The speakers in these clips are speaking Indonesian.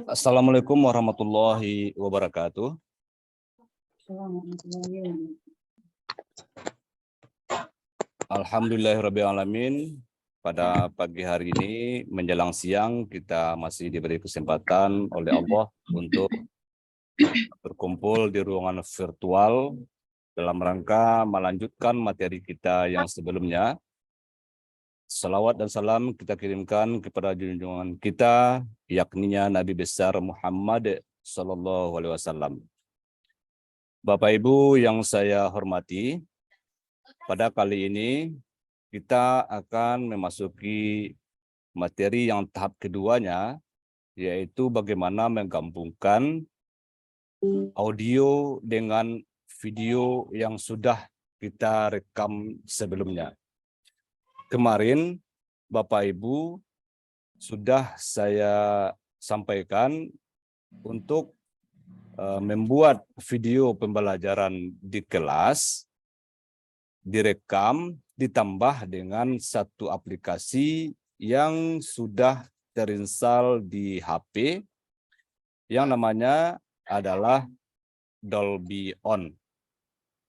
Assalamualaikum warahmatullahi wabarakatuh. Alhamdulillahirrabbilalamin. Pada pagi hari ini menjelang siang kita masih diberi kesempatan oleh Allah untuk berkumpul di ruangan virtual dalam rangka melanjutkan materi kita yang sebelumnya. Salawat dan salam kita kirimkan kepada junjungan kita, yakninya Nabi besar Muhammad Sallallahu Alaihi Wasallam. Bapak Ibu yang saya hormati, pada kali ini kita akan memasuki materi yang tahap keduanya, yaitu bagaimana menggabungkan audio dengan video yang sudah kita rekam sebelumnya. Kemarin Bapak Ibu sudah saya sampaikan untuk membuat video pembelajaran di kelas, direkam, ditambah dengan satu aplikasi yang sudah terinstall di HP, yang namanya adalah Dolby On.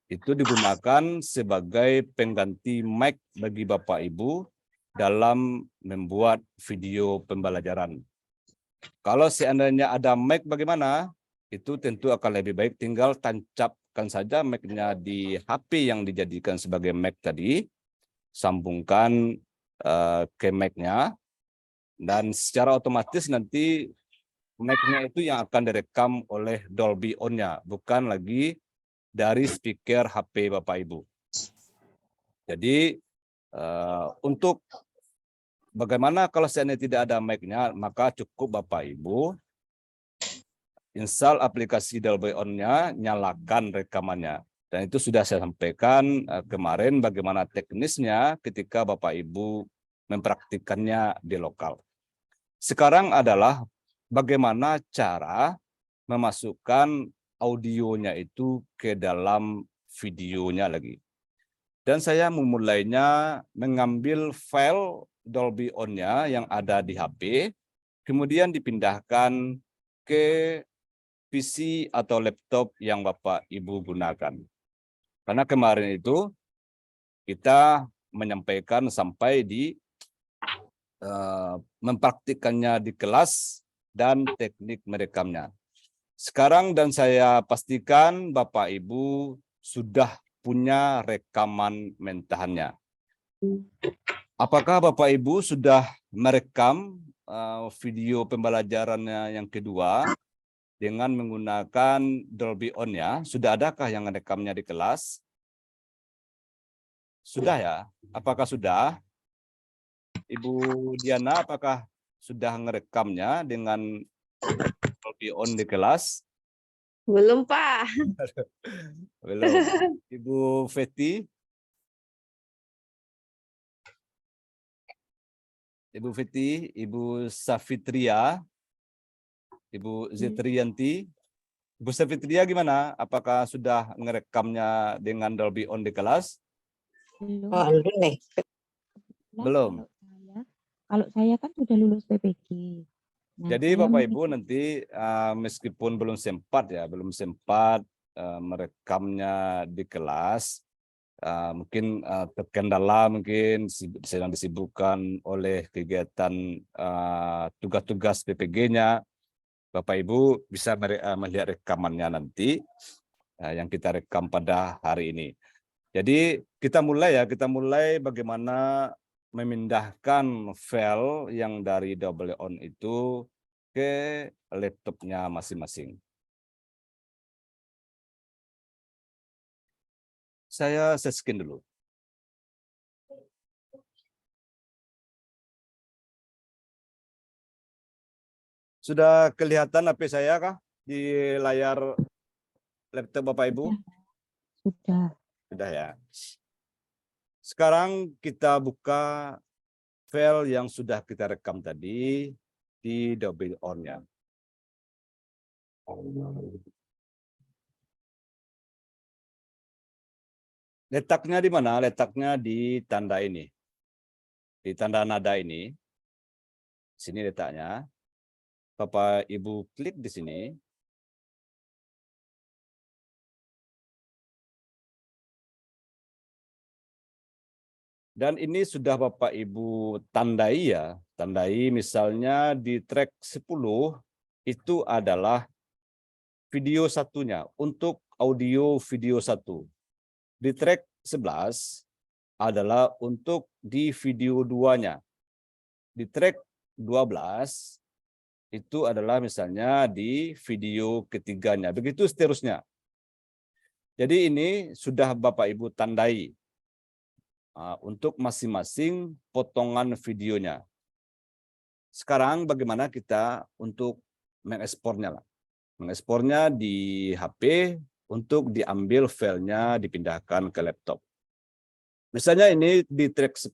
Itu digunakan sebagai pengganti mic bagi Bapak Ibu dalam membuat video pembelajaran. Kalau seandainya ada mic bagaimana? Itu tentu akan lebih baik, tinggal tancapkan saja mic-nya di HP yang dijadikan sebagai mic tadi, sambungkan ke mic-nya, dan secara otomatis nanti mic-nya itu yang akan direkam oleh Dolby On-nya, bukan lagi dari speaker HP Bapak Ibu. Jadi untuk bagaimana kalau seandainya tidak ada mic-nya, maka cukup Bapak Ibu install aplikasi Dolby On-nya, nyalakan rekamannya. Dan itu sudah saya sampaikan kemarin bagaimana teknisnya ketika Bapak Ibu mempraktikkannya di lokal. Sekarang adalah bagaimana cara memasukkan audionya itu ke dalam videonya lagi. Dan saya memulainya mengambil file Dolby On-nya yang ada di HP, kemudian dipindahkan ke PC atau laptop yang Bapak Ibu gunakan. Karena kemarin itu kita menyampaikan sampai di mempraktikkannya di kelas dan teknik merekamnya. Sekarang dan saya pastikan Bapak Ibu sudah punya rekaman mentahannya. Apakah Bapak Ibu sudah merekam video pembelajarannya yang kedua dengan menggunakan Dolby On-nya? Sudah adakah yang merekamnya di kelas? Sudah ya? Apakah sudah? Ibu Diana, apakah sudah merekamnya dengan Dolby On di kelas? Belum, Pak. Belum. Ibu Feti? Ibu Feti, Ibu Safitria, Ibu Zetrianti. Ibu Safitria gimana? Apakah sudah ngerekamnya dengan Dolby On di kelas? Belum. Oh, belum nih. Belum. Kalau saya kan sudah lulus PPG. Nah, Jadi saya Bapak Ibu nanti meskipun belum sempat merekamnya di kelas, mungkin terkendala, mungkin sedang disibukkan oleh kegiatan tugas-tugas PPG-nya, Bapak Ibu bisa melihat rekamannya nanti yang kita rekam pada hari ini. Jadi kita mulai bagaimana memindahkan file yang dari Dolby On itu ke laptopnya masing-masing. Saya scan dulu. Sudah kelihatan HP saya kah di layar laptop Bapak Ibu? sudah. Sudah ya. Sekarang kita buka file yang sudah kita rekam tadi di Dolby On-nya. Letaknya di mana? Letaknya di tanda ini. Di tanda nada ini. Sini letaknya. Bapak Ibu klik di sini. Dan ini sudah Bapak Ibu tandai ya. Tandai misalnya di track 10 itu adalah video satunya untuk audio video 1. Di track 11 adalah untuk di video 2-nya. Di track 12 itu adalah misalnya di video ketiganya. Begitu seterusnya. Jadi ini sudah Bapak Ibu tandai untuk masing-masing potongan videonya. Sekarang bagaimana kita untuk mengekspornya lah. Mengekspornya di HP untuk diambil filenya dipindahkan ke laptop. Misalnya ini di track 10.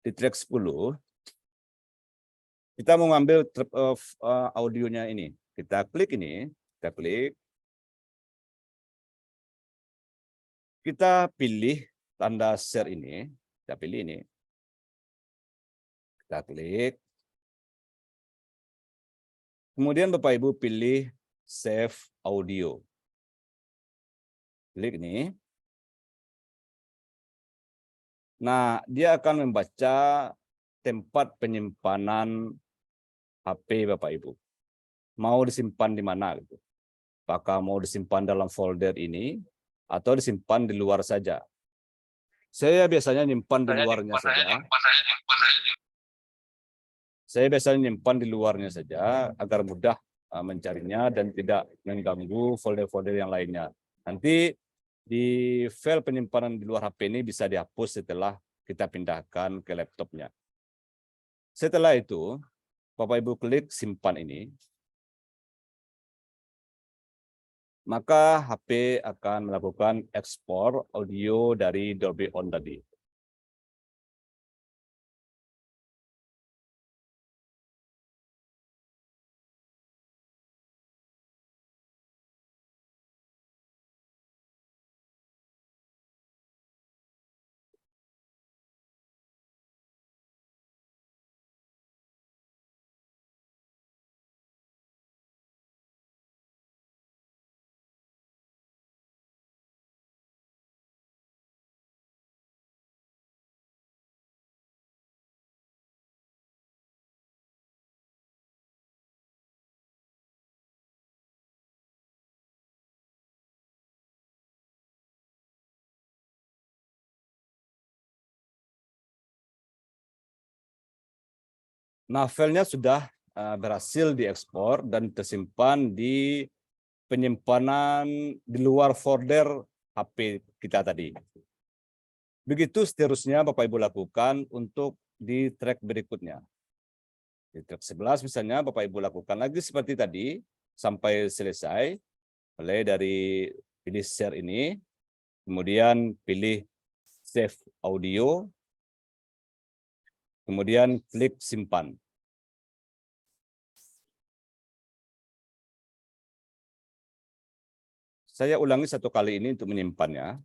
Di track 10 kita mau ngambil audionya ini. Kita klik ini, kita klik. Kita pilih tanda share ini, kita pilih ini. Kita klik. Kemudian Bapak Ibu pilih save audio. Klik ini. Nah, dia akan membaca tempat penyimpanan HP Bapak Ibu. Mau disimpan di mana gitu. Apakah mau disimpan dalam folder ini atau disimpan di luar saja. Saya biasanya nyimpan di luarnya saja. Saya biasanya nyimpan di luarnya saja agar mudah mencarinya dan tidak mengganggu folder-folder yang lainnya. Nanti di file penyimpanan di luar HP ini bisa dihapus setelah kita pindahkan ke laptopnya. Setelah itu, Bapak Ibu klik simpan ini. Maka HP akan melakukan ekspor audio dari Dolby On tadi. Nah, filenya sudah berhasil diekspor dan tersimpan di penyimpanan di luar folder HP kita tadi. Begitu seterusnya Bapak Ibu lakukan untuk di track berikutnya. Di track 11 misalnya Bapak Ibu lakukan lagi seperti tadi sampai selesai. Mulai dari pilih share ini, kemudian pilih save audio, kemudian klik simpan. Saya ulangi satu kali ini untuk menyimpannya.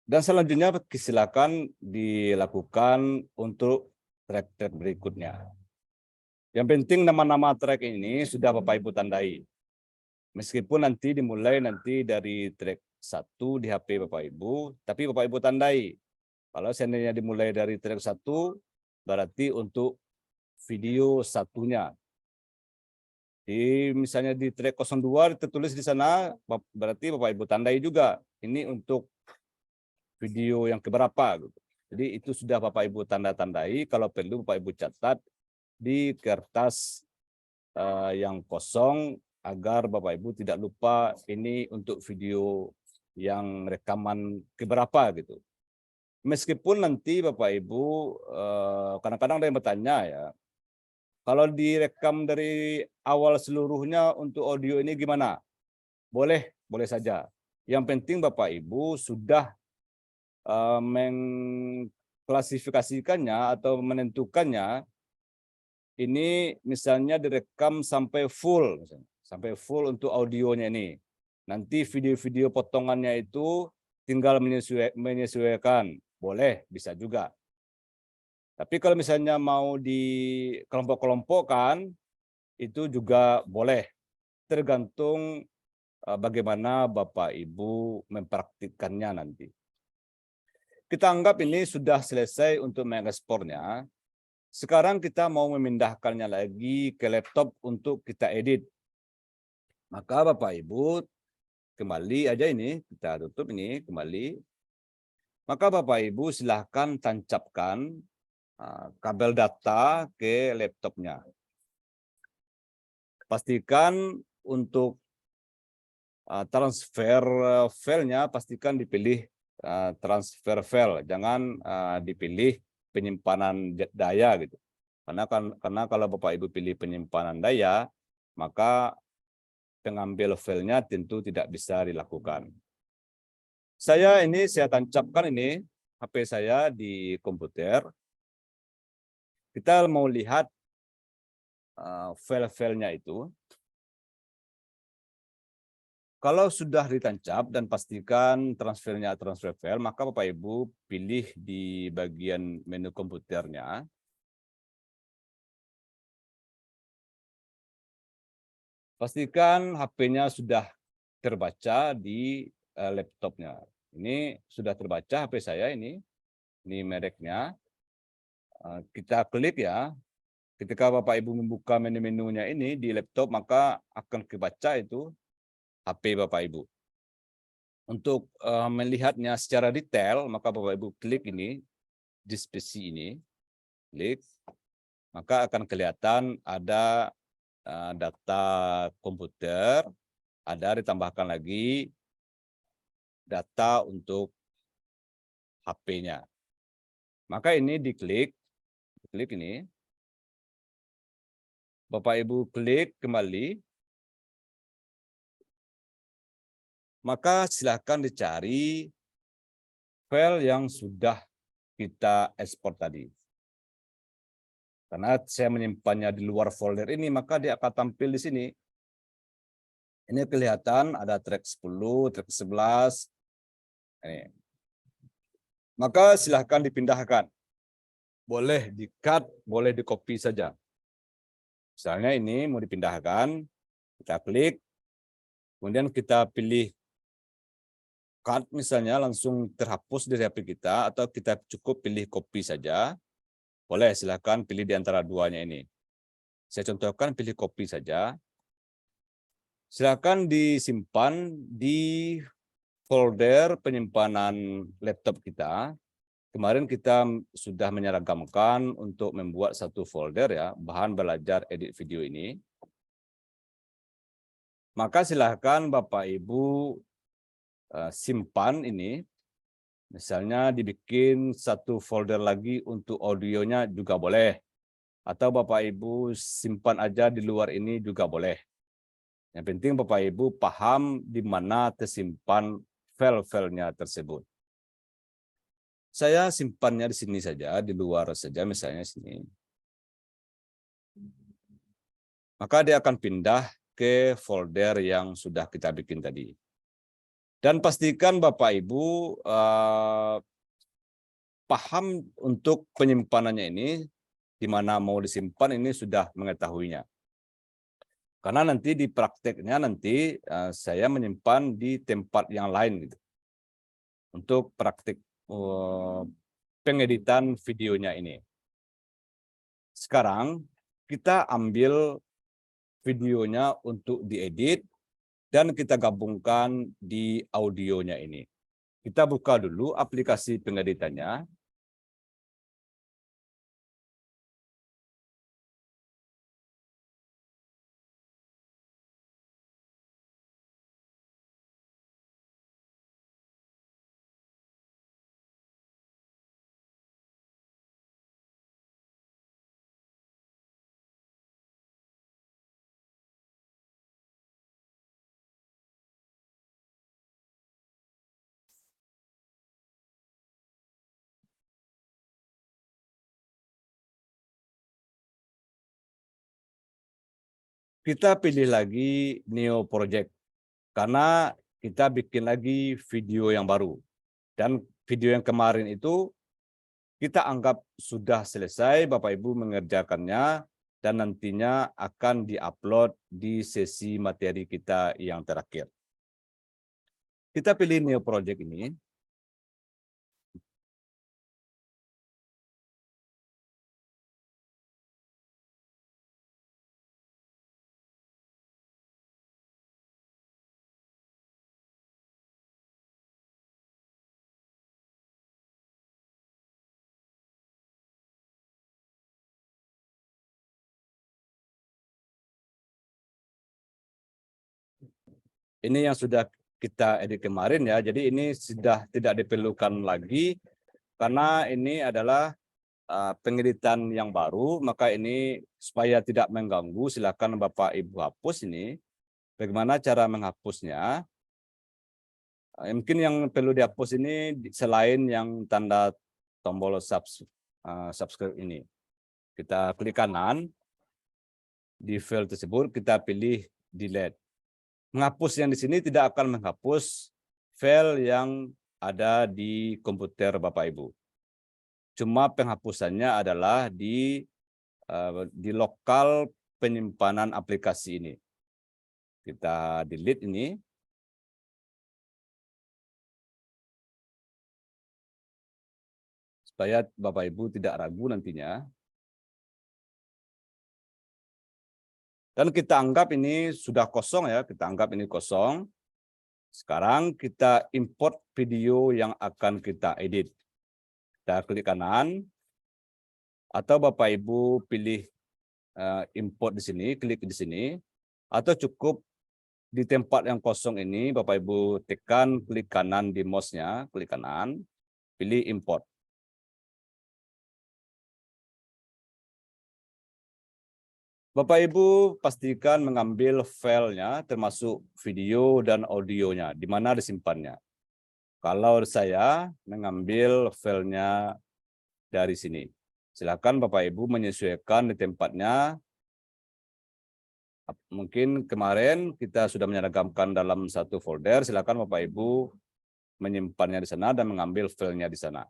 Dan selanjutnya silakan dilakukan untuk track-track berikutnya. Yang penting nama-nama track ini sudah Bapak Ibu tandai. Meskipun nanti dimulai dari track 1 di HP Bapak Ibu, tapi Bapak Ibu tandai. Kalau seandainya dimulai dari track 1, berarti untuk video satunya. Misalnya di track 02 tertulis di sana, berarti Bapak Ibu tandai juga. Ini untuk video yang keberapa gitu. Jadi itu sudah Bapak Ibu tanda-tandai, kalau perlu Bapak Ibu catat di kertas yang kosong agar Bapak Ibu tidak lupa ini untuk video yang rekaman keberapa gitu. Meskipun nanti Bapak Ibu kadang-kadang ada yang bertanya ya, kalau direkam dari awal seluruhnya untuk audio ini gimana? Boleh, boleh saja. Yang penting Bapak Ibu sudah mengklasifikasikannya atau menentukannya, ini misalnya direkam sampai full, sampai full untuk audionya ini. Nanti video-video potongannya itu tinggal menyesuaikan, boleh, bisa juga. Tapi kalau misalnya mau di kelompok-kelompokkan, itu juga boleh, tergantung bagaimana Bapak Ibu mempraktikkannya nanti. Kita anggap ini sudah selesai untuk mengekspornya. Sekarang kita mau memindahkannya lagi ke laptop untuk kita edit. Maka Bapak Ibu kembali aja ini, kita tutup ini kembali. Maka Bapak Ibu silahkan tancapkan kabel data ke laptopnya. Pastikan untuk transfer filenya, pastikan dipilih transfer file, jangan dipilih penyimpanan daya gitu. Karena kalau Bapak Ibu pilih penyimpanan daya, maka pengambil filenya tentu tidak bisa dilakukan. Saya tancapkan ini HP saya di komputer. Kita mau lihat file-filenya itu. Kalau sudah ditancap dan pastikan transfernya transfer file, maka Bapak Ibu pilih di bagian menu komputernya. Pastikan HP-nya sudah terbaca di laptopnya. Ini sudah terbaca HP saya ini mereknya. Kita klik ya. Ketika Bapak Ibu membuka menu-menunya ini di laptop, maka akan kebaca itu HP Bapak Ibu. Untuk melihatnya secara detail, maka Bapak Ibu klik ini, di spesi ini, klik, maka akan kelihatan ada data komputer, ada ditambahkan lagi data untuk HP-nya. Maka ini diklik ini, Bapak Ibu klik kembali, maka silakan dicari file yang sudah kita ekspor tadi. Karena saya menyimpannya di luar folder ini, maka dia akan tampil di sini. Ini kelihatan ada track 10, track 11. Ini. Maka silahkan dipindahkan. Boleh di-cut, boleh di-copy saja. Misalnya ini mau dipindahkan, kita klik, kemudian kita pilih cut misalnya, langsung terhapus dari HP kita, atau kita cukup pilih copy saja. Boleh, silahkan pilih di antara duanya ini. Saya contohkan pilih copy saja. Silakan disimpan di folder penyimpanan laptop kita. Kemarin kita sudah menyeragamkan untuk membuat satu folder ya, bahan belajar edit video ini. Maka silahkan Bapak Ibu simpan ini. Misalnya dibikin satu folder lagi untuk audionya juga boleh. Atau Bapak Ibu simpan aja di luar ini juga boleh. Yang penting Bapak Ibu paham di mana tersimpan file-filenya tersebut. Saya simpannya di sini saja, di luar saja, misalnya sini. Maka dia akan pindah ke folder yang sudah kita bikin tadi. Dan pastikan Bapak Ibu paham untuk penyimpanannya ini, di mana mau disimpan ini sudah mengetahuinya. Karena nanti di prakteknya nanti saya menyimpan di tempat yang lain gitu. Untuk praktik pengeditan videonya ini. Sekarang kita ambil videonya untuk diedit dan kita gabungkan di audionya ini. Kita buka dulu aplikasi pengeditannya. kita pilih lagi Neo Project karena kita bikin lagi video yang baru. Dan video yang kemarin itu kita anggap sudah selesai, Bapak Ibu mengerjakannya, dan nantinya akan diupload di sesi materi kita yang terakhir. Kita pilih Neo Project ini. Ini yang sudah kita edit kemarin ya, jadi ini sudah tidak diperlukan lagi karena ini adalah pengeditan yang baru, maka ini supaya tidak mengganggu, silakan Bapak Ibu hapus ini. Bagaimana cara menghapusnya? Mungkin yang perlu dihapus ini selain yang tanda tombol subscribe ini. Kita klik kanan, di file tersebut kita pilih delete. Menghapus yang di sini tidak akan menghapus file yang ada di komputer Bapak Ibu. Cuma penghapusannya adalah di lokal penyimpanan aplikasi ini. Kita delete ini. Supaya Bapak Ibu tidak ragu nantinya. Dan kita anggap ini sudah kosong ya, kita anggap ini kosong. Sekarang kita import video yang akan kita edit. Kita klik kanan, atau Bapak Ibu pilih import di sini, klik di sini, atau cukup di tempat yang kosong ini, Bapak Ibu tekan klik kanan di mouse-nya, klik kanan, pilih import. Bapak Ibu pastikan mengambil filenya termasuk video dan audionya, di mana disimpannya. Kalau saya mengambil filenya dari sini. Silakan Bapak Ibu menyesuaikan di tempatnya. Mungkin kemarin kita sudah menyeragamkan dalam satu folder, silakan Bapak Ibu menyimpannya di sana dan mengambil filenya di sana.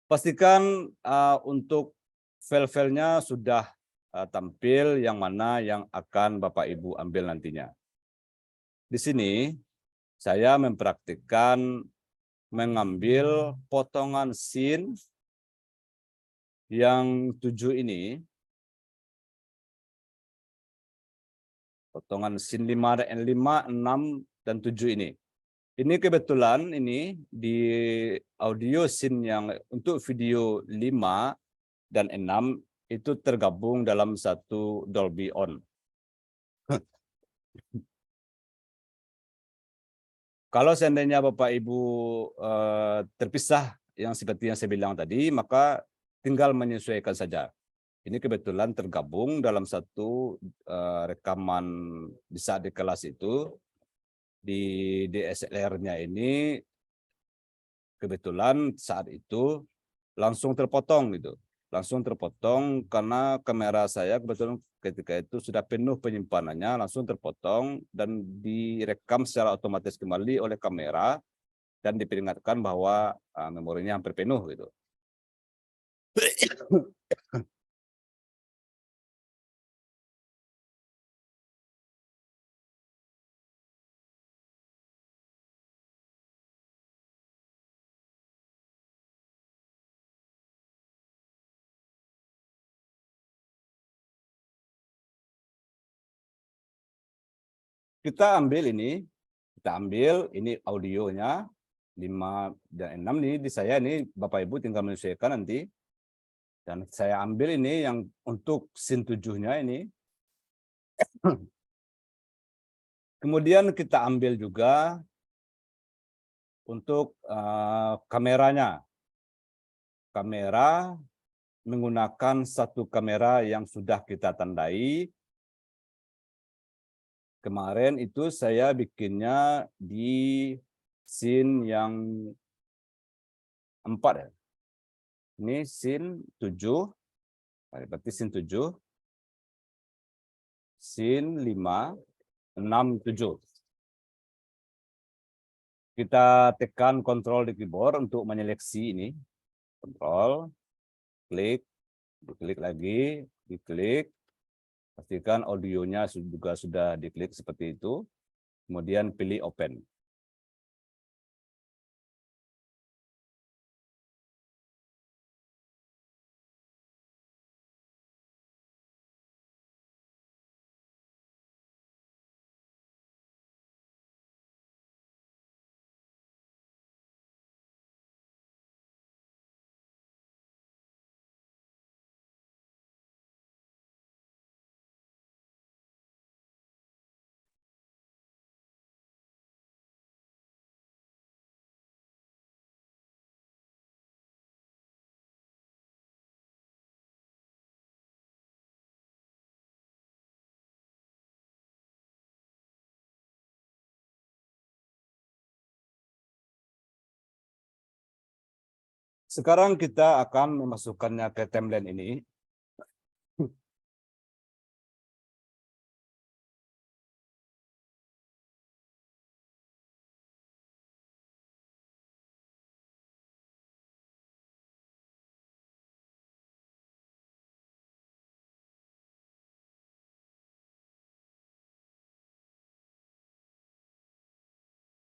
Pastikan untuk file-filenya sudah tampil yang mana yang akan Bapak Ibu ambil nantinya. Di sini saya mempraktikkan mengambil potongan scene yang 7 ini. Potongan scene 5, 6, dan 7 ini. Ini kebetulan ini di audio scene yang untuk video 5 dan 6 itu tergabung dalam satu Dolby On. Kalau seandainya Bapak Ibu terpisah yang seperti yang saya bilang tadi, maka tinggal menyesuaikan saja. Ini kebetulan tergabung dalam satu rekaman di saat di kelas itu. Di DSLR-nya ini kebetulan saat itu langsung terpotong gitu. Langsung terpotong karena kamera saya kebetulan ketika itu sudah penuh penyimpanannya, langsung terpotong dan direkam secara otomatis kembali oleh kamera dan diperingatkan bahwa memorinya hampir penuh gitu. Kita ambil ini audionya 5 dan 6 nih di saya ini Bapak Ibu tinggal menyesuaikan nanti. Dan saya ambil ini yang untuk scene 7-nya ini. Kemudian kita ambil juga untuk kameranya. Kamera menggunakan satu kamera yang sudah kita tandai. Kemarin itu saya bikinnya di scene yang 4 ya. Ini scene 7, berarti scene 7, scene 5, 6, 7. Kita tekan kontrol di keyboard untuk menyeleksi ini. Kontrol, klik, diklik lagi, diklik. Pastikan audionya juga sudah diklik seperti itu. Kemudian pilih open. Sekarang kita akan memasukkannya ke timeline ini.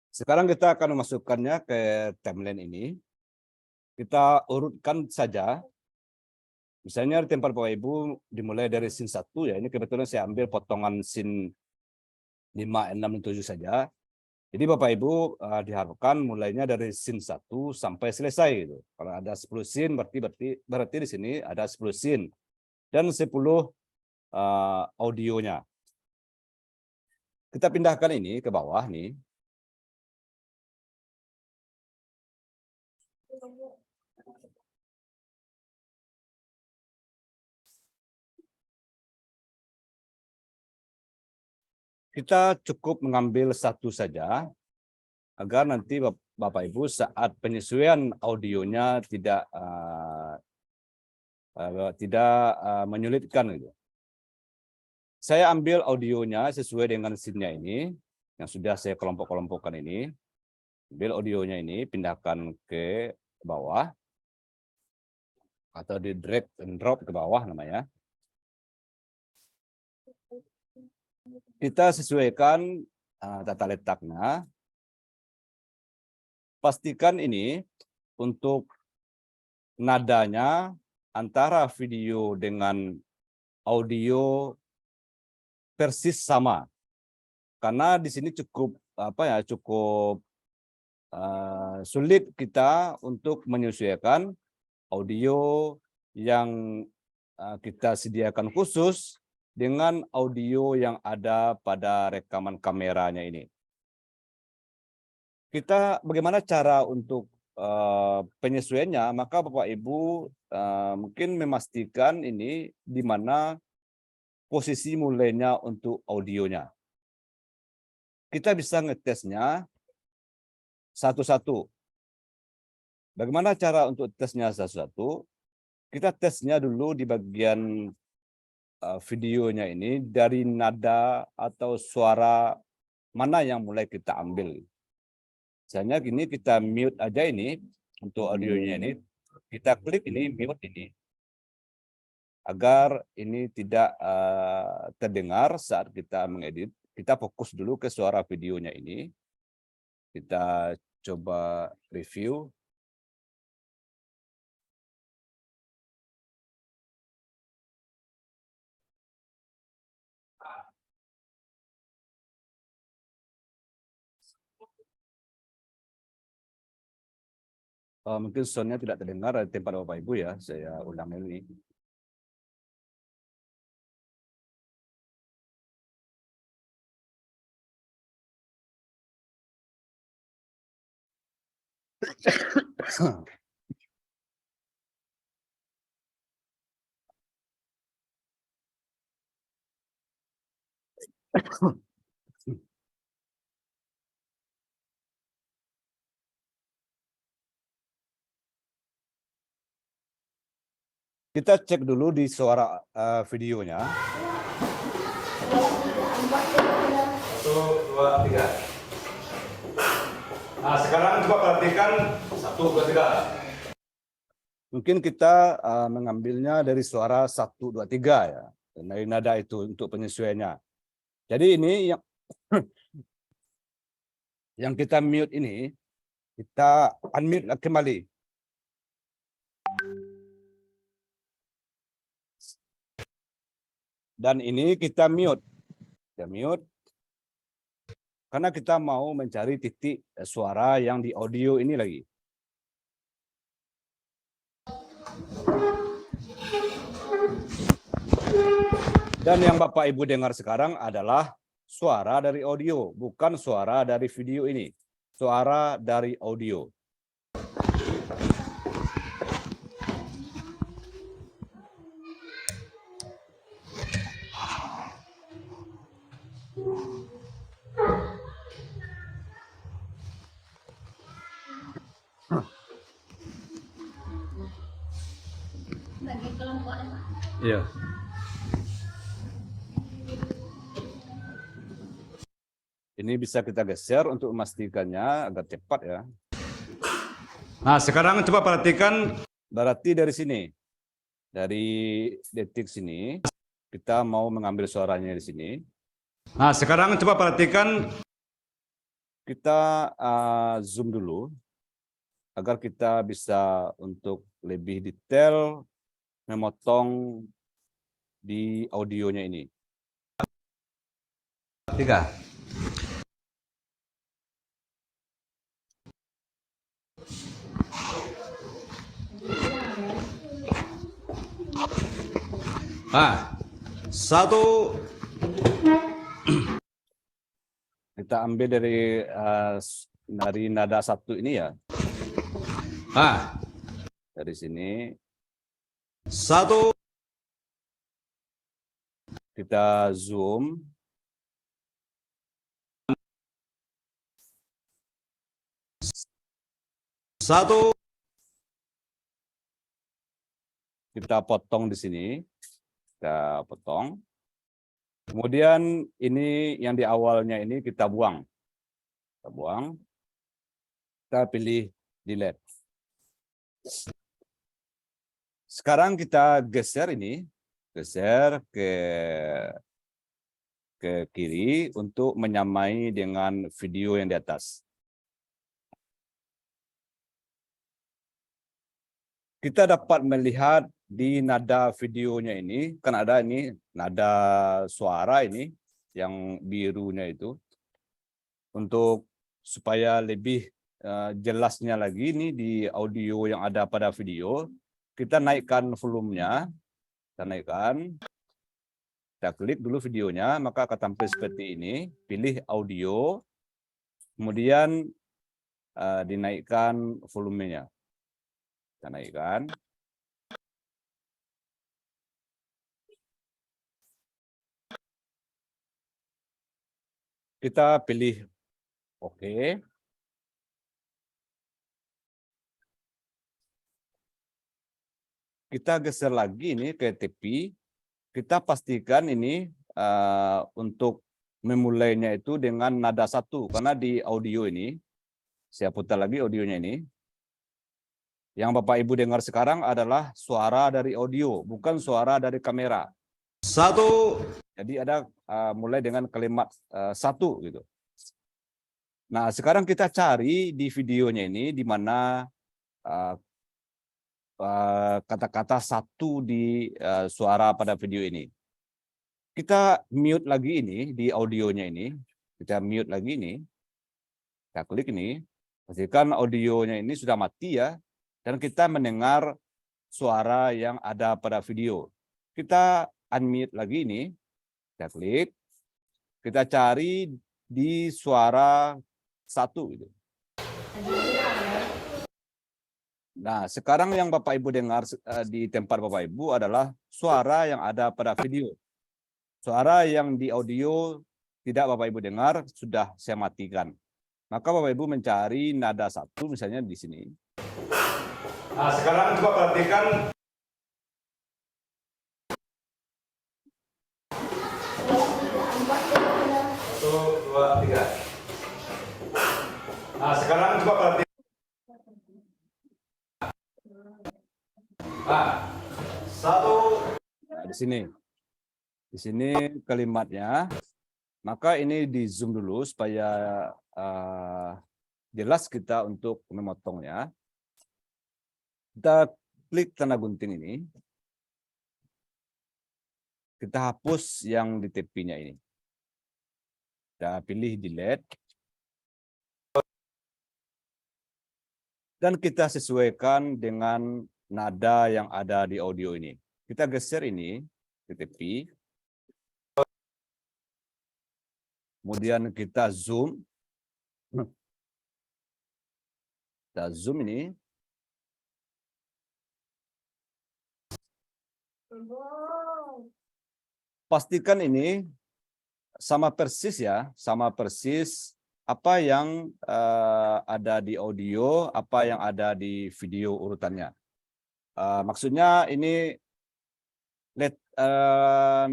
Sekarang kita akan memasukkannya ke timeline ini. Kita urutkan saja. Misalnya di tempat Bapak Ibu dimulai dari scene 1 ya. Ini kebetulan saya ambil potongan scene 5, 6, 7 saja. Jadi Bapak Ibu diharapkan mulainya dari scene 1 sampai selesai gitu. Kalau ada 10 scene berarti di sini ada 10 scene dan 10 audionya. Kita pindahkan ini ke bawah nih. Kita cukup mengambil satu saja agar nanti Bapak Ibu saat penyesuaian audionya tidak menyulitkan gitu. Saya ambil audionya sesuai dengan scene-nya ini yang sudah saya kelompok-kelompokkan ini. Ambil audionya ini, pindahkan ke bawah atau di drag and drop ke bawah namanya. Kita sesuaikan tata letaknya. Pastikan ini untuk nadanya antara video dengan audio persis sama. Karena di sini cukup sulit kita untuk menyesuaikan audio yang kita sediakan khusus dengan audio yang ada pada rekaman kameranya ini. Kita bagaimana cara untuk penyesuaiannya? Maka Bapak Ibu mungkin memastikan ini di mana posisi mulainya untuk audionya. Kita bisa ngetesnya satu-satu. Bagaimana cara untuk tesnya satu-satu? Kita tesnya dulu di bagian videonya ini dari nada atau suara mana yang mulai kita ambil. Misalnya gini, kita mute aja ini untuk audionya ini. Kita klik ini, mute ini. Agar ini tidak terdengar saat kita mengedit. Kita fokus dulu ke suara videonya ini. Kita coba review. Mungkin soundnya tidak terdengar di tempat Bapak Ibu ya. Saya ulang ini. Kita cek dulu di suara videonya. 1, 2, 3. Nah, sekarang coba perhatikan 1, 2, 3. Mungkin kita mengambilnya dari suara 1, 2, 3 ya. Dari nada itu untuk penyesuaiannya. Jadi ini yang kita mute ini, kita unmute kembali. Dan ini kita mute. Kita mute. Karena kita mau mencari titik suara yang di audio ini lagi. Dan yang Bapak Ibu dengar sekarang adalah suara dari audio, bukan suara dari video ini. Suara dari audio. Iya. Ini bisa kita geser untuk memastikannya agar cepat ya. Nah, sekarang coba perhatikan, berarti dari sini. Dari detik sini, kita mau mengambil suaranya di sini. Nah, sekarang coba perhatikan, kita zoom dulu, agar kita bisa untuk lebih detail memotong di audionya ini. 3. Ah, 1. Kita ambil dari nada 1 ini ya. Ah, dari sini 1. Kita zoom. 1. Kita potong di sini. Kita potong. Kemudian ini yang di awalnya ini kita buang. Kita buang. Kita pilih delete. Sekarang kita geser ini. Geser ke kiri untuk menyamai dengan video yang di atas. Kita dapat melihat di nada videonya ini, kan ada ini nada suara ini yang birunya itu. Untuk supaya lebih jelasnya lagi ini di audio yang ada pada video, kita naikkan volumenya, kita naikkan, kita klik dulu videonya, maka akan tampil seperti ini. Pilih audio, kemudian dinaikkan volumenya. Kita naikkan. Kita pilih oke. Kita geser lagi ini ke tepi. Kita pastikan ini untuk memulainya itu dengan nada 1. Karena di audio ini, saya putar lagi audionya ini. Yang Bapak Ibu dengar sekarang adalah suara dari audio, bukan suara dari kamera. 1. Jadi ada mulai dengan kalimat 1 gitu. Nah, sekarang kita cari di videonya ini di mana kata-kata 1 di suara pada video ini. Kita mute lagi ini di audionya ini. Kita mute lagi ini. Kita klik ini. Pastikan audionya ini sudah mati ya. Dan kita mendengar suara yang ada pada video. Kita unmute lagi ini. Kita klik. Kita cari di suara 1 gitu. Nah, sekarang yang Bapak Ibu dengar di tempat Bapak Ibu adalah suara yang ada pada video. Suara yang di audio tidak Bapak Ibu dengar sudah saya matikan. Maka Bapak Ibu mencari nada 1 misalnya di sini. Nah, sekarang coba perhatikan Nah, sekarang coba perhatikan. Nah, satu. Nah, di sini kalimatnya. Maka ini di zoom dulu supaya jelas kita untuk memotongnya. Kita klik tanda gunting ini. Kita hapus yang di tepinya ini. Kita pilih delete. Dan kita sesuaikan dengan nada yang ada di audio ini. Kita geser ini ke tepi. Kemudian kita zoom. Kita zoom ini. Pastikan ini sama persis ya, sama persis apa yang ada di audio, apa yang ada di video urutannya. Maksudnya ini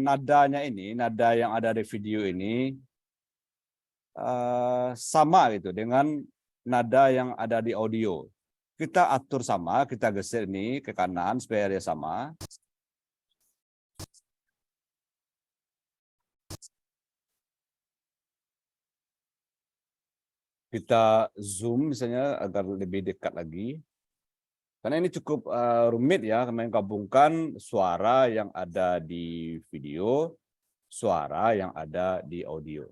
nadanya ini, nada yang ada di video ini sama gitu dengan nada yang ada di audio. Kita atur sama, kita geser ini ke kanan supaya dia sama. Kita zoom misalnya agar lebih dekat lagi. Karena ini cukup rumit ya, menggabungkan suara yang ada di video, suara yang ada di audio.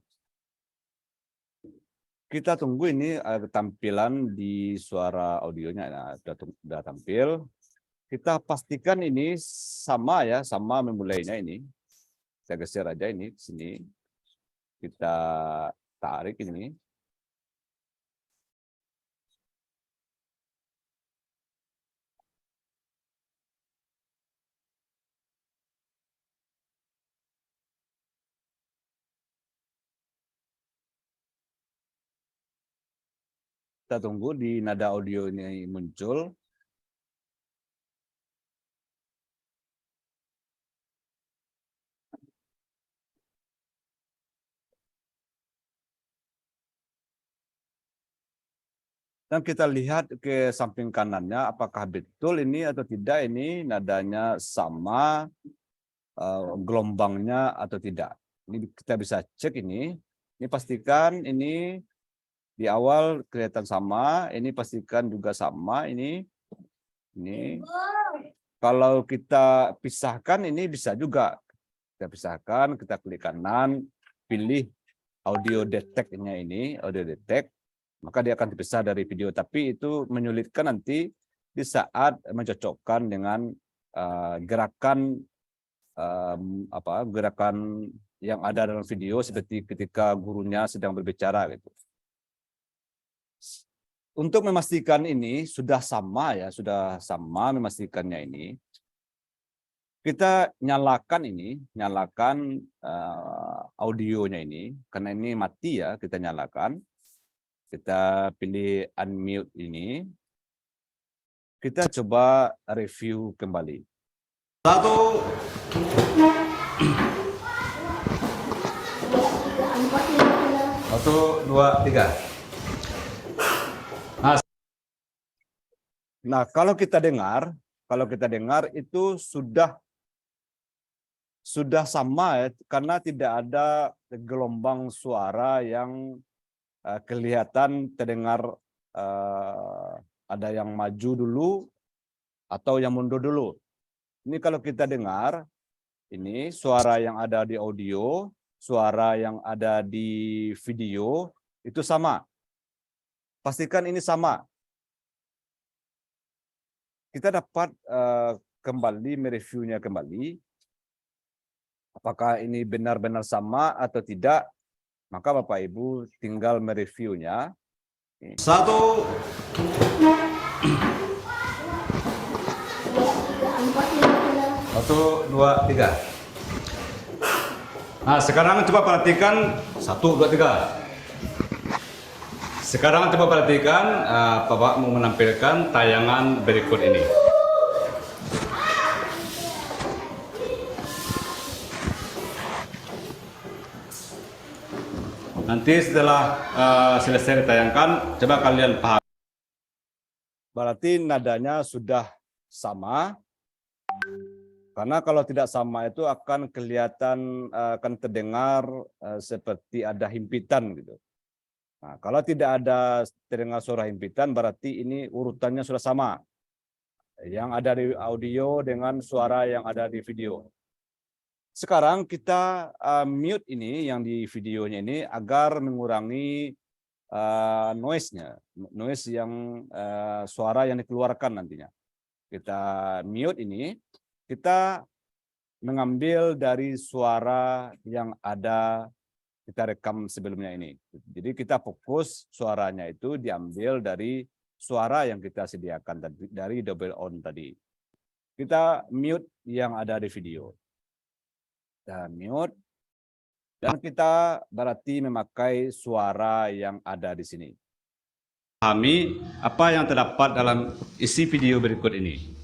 Kita tunggu ini tampilan di suara audionya. Nah, sudah tampil. Kita pastikan ini sama ya, sama memulainya ini. Saya geser aja ini ke sini. Kita tarik ini. Kita tunggu di nada audio ini muncul. Dan kita lihat ke samping kanannya, apakah betul ini atau tidak ini nadanya sama, gelombangnya atau tidak. Ini kita bisa cek ini. Ini pastikan ini di awal kelihatan sama, ini pastikan juga sama ini. Kalau kita pisahkan ini bisa juga. Kita pisahkan, kita klik kanan, pilih audio detect-nya ini, audio detect. Maka dia akan terpisah dari video, tapi itu menyulitkan nanti di saat mencocokkan dengan gerakan gerakan yang ada dalam video seperti ketika gurunya sedang berbicara gitu. Untuk memastikan ini sudah sama ya, sudah sama memastikannya ini. Kita nyalakan ini, nyalakan audionya ini karena ini mati ya, kita nyalakan. Kita pilih unmute ini. Kita coba review kembali. 1, 2, 3. Nah, kalau kita dengar itu sudah sama ya, karena tidak ada gelombang suara yang kelihatan terdengar ada yang maju dulu atau yang mundur dulu. Ini kalau kita dengar, ini suara yang ada di audio, suara yang ada di video, itu sama. Pastikan ini sama. Kita dapat kembali mereviewnya kembali. Apakah ini benar-benar sama atau tidak? Maka Bapak Ibu tinggal mereviewnya. 1, 2, 3. Nah, sekarang coba perhatikan 1, 2, 3. Sekarang coba perhatikan, Bapak mau menampilkan tayangan berikut ini. Nanti setelah selesai ditayangkan, coba kalian paham. Berarti nadanya sudah sama. Karena kalau tidak sama itu akan kelihatan, akan terdengar seperti ada himpitan gitu. Nah, kalau tidak ada terdengar suara himpitan, berarti ini urutannya sudah sama. Yang ada di audio dengan suara yang ada di video. Sekarang kita mute ini yang di videonya ini agar mengurangi noise-nya, noise yang suara yang dikeluarkan nantinya. Kita mute ini, kita mengambil dari suara yang ada kita rekam sebelumnya ini. Jadi kita fokus suaranya itu diambil dari suara yang kita sediakan dari double on tadi. Kita mute yang ada di video. Kita mute. Dan kita berarti memakai suara yang ada di sini. Pahami apa yang terdapat dalam isi video berikut ini.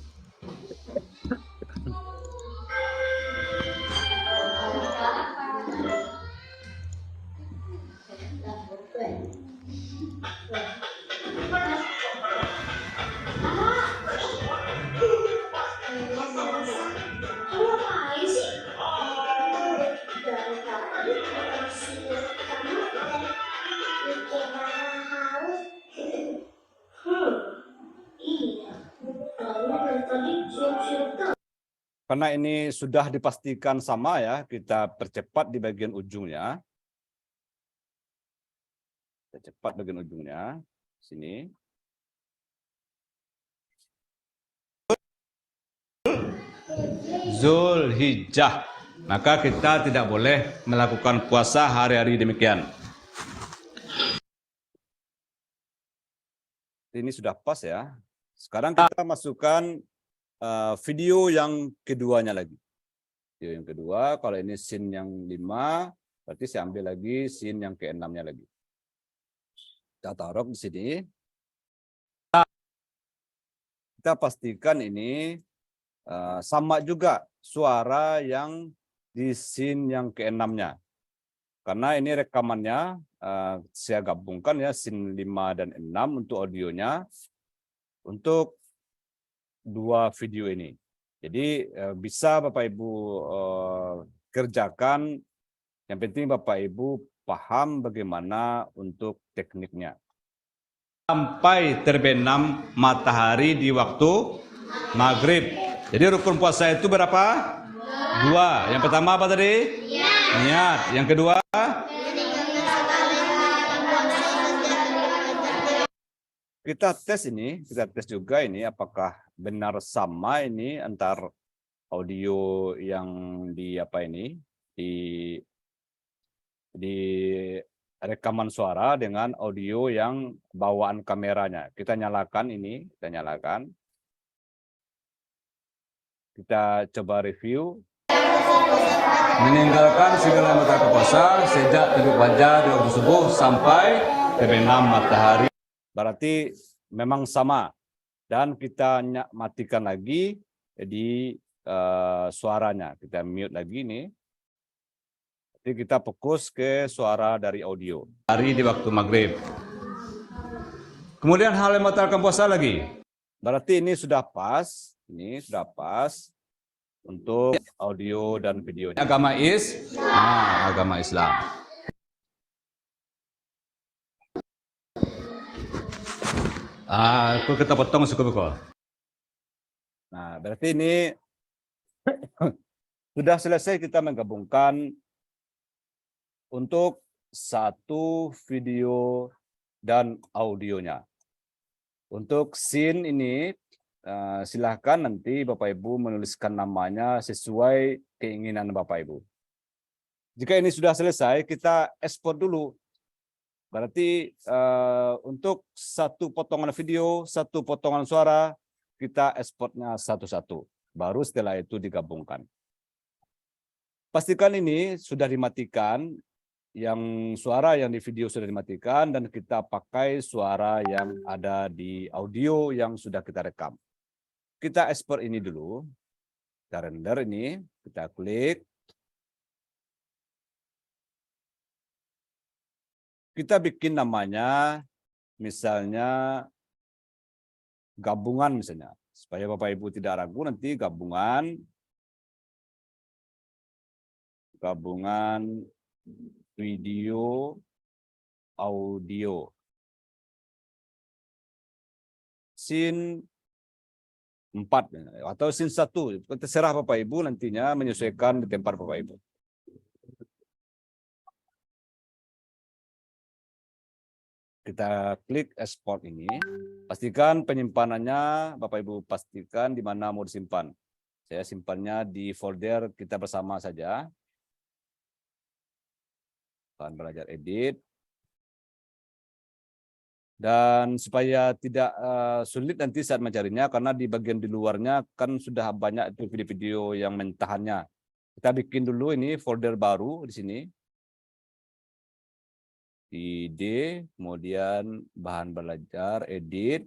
Karena ini sudah dipastikan sama ya, kita percepat di bagian ujungnya. Kita cepat bagian ujungnya, sini. Zulhijjah. Maka kita tidak boleh melakukan puasa hari-hari demikian. Ini sudah pas ya. Sekarang kita masukkan video yang keduanya lagi. Video yang kedua, kalau ini scene yang 5, berarti saya ambil lagi scene yang ke-6-nya lagi. Kita taruh di sini. Kita pastikan ini sama juga suara yang di scene yang ke-6-nya. Karena ini rekamannya saya gabungkan ya scene 5 dan 6 untuk audionya untuk 2 video ini. Jadi bisa Bapak Ibu kerjakan, yang penting Bapak Ibu paham bagaimana untuk tekniknya. Sampai terbenam matahari di waktu maghrib. Jadi rukun puasa itu berapa? 2. Yang pertama apa tadi? Niat. Yang kedua? Kita tes ini, kita tes juga ini apakah benar sama ini antar audio yang di apa ini di rekaman suara dengan audio yang bawaan kameranya. Kita nyalakan ini, kita nyalakan. Kita coba review. Meninggalkan segala macam puasa sejak terbit fajar di waktu subuh sampai terbenam matahari. Berarti memang sama, dan kita matikan lagi di suaranya. Kita mute lagi nih. Jadi kita fokus ke suara dari audio. Hari di waktu maghrib. Kemudian hal yang membatalkan puasa lagi. Berarti ini sudah pas. Ini sudah pas untuk audio dan videonya. Agama agama Islam. Aku kita potong suku-suku. Nah, berarti ini sudah selesai kita menggabungkan untuk 1 video dan audionya. Untuk scene ini silahkan nanti Bapak Ibu menuliskan namanya sesuai keinginan Bapak Ibu. Jika ini sudah selesai, kita ekspor dulu. Berarti untuk 1 potongan video, 1 potongan suara, kita ekspornya satu-satu. Baru setelah itu digabungkan. Pastikan ini sudah dimatikan, yang suara yang di video sudah dimatikan, dan kita pakai suara yang ada di audio yang sudah kita rekam. Kita ekspor ini dulu. Kita render ini, kita klik. kita bikin namanya misalnya gabungan misalnya. Supaya Bapak Ibu tidak ragu nanti gabungan video audio. Scene 4 atau scene 1. Terserah Bapak Ibu nantinya menyesuaikan di tempat Bapak Ibu. Kita klik export ini. Pastikan penyimpanannya Bapak Ibu pastikan di mana mau disimpan. Saya simpannya di folder kita bersama saja. Bahan belajar edit. Dan supaya tidak sulit nanti saat mencarinya, karena di bagian di luarnya kan sudah banyak itu video-video yang mentahannya. Kita bikin dulu ini folder baru di sini. Ide, kemudian bahan belajar, edit.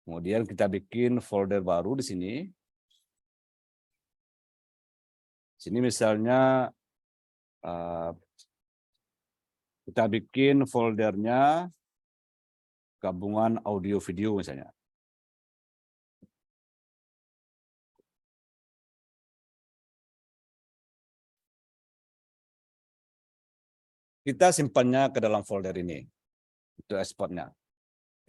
Kemudian kita bikin folder baru di sini. Sini misalnya kita bikin foldernya gabungan audio video misalnya. Kita simpannya ke dalam folder ini. Itu ekspornya.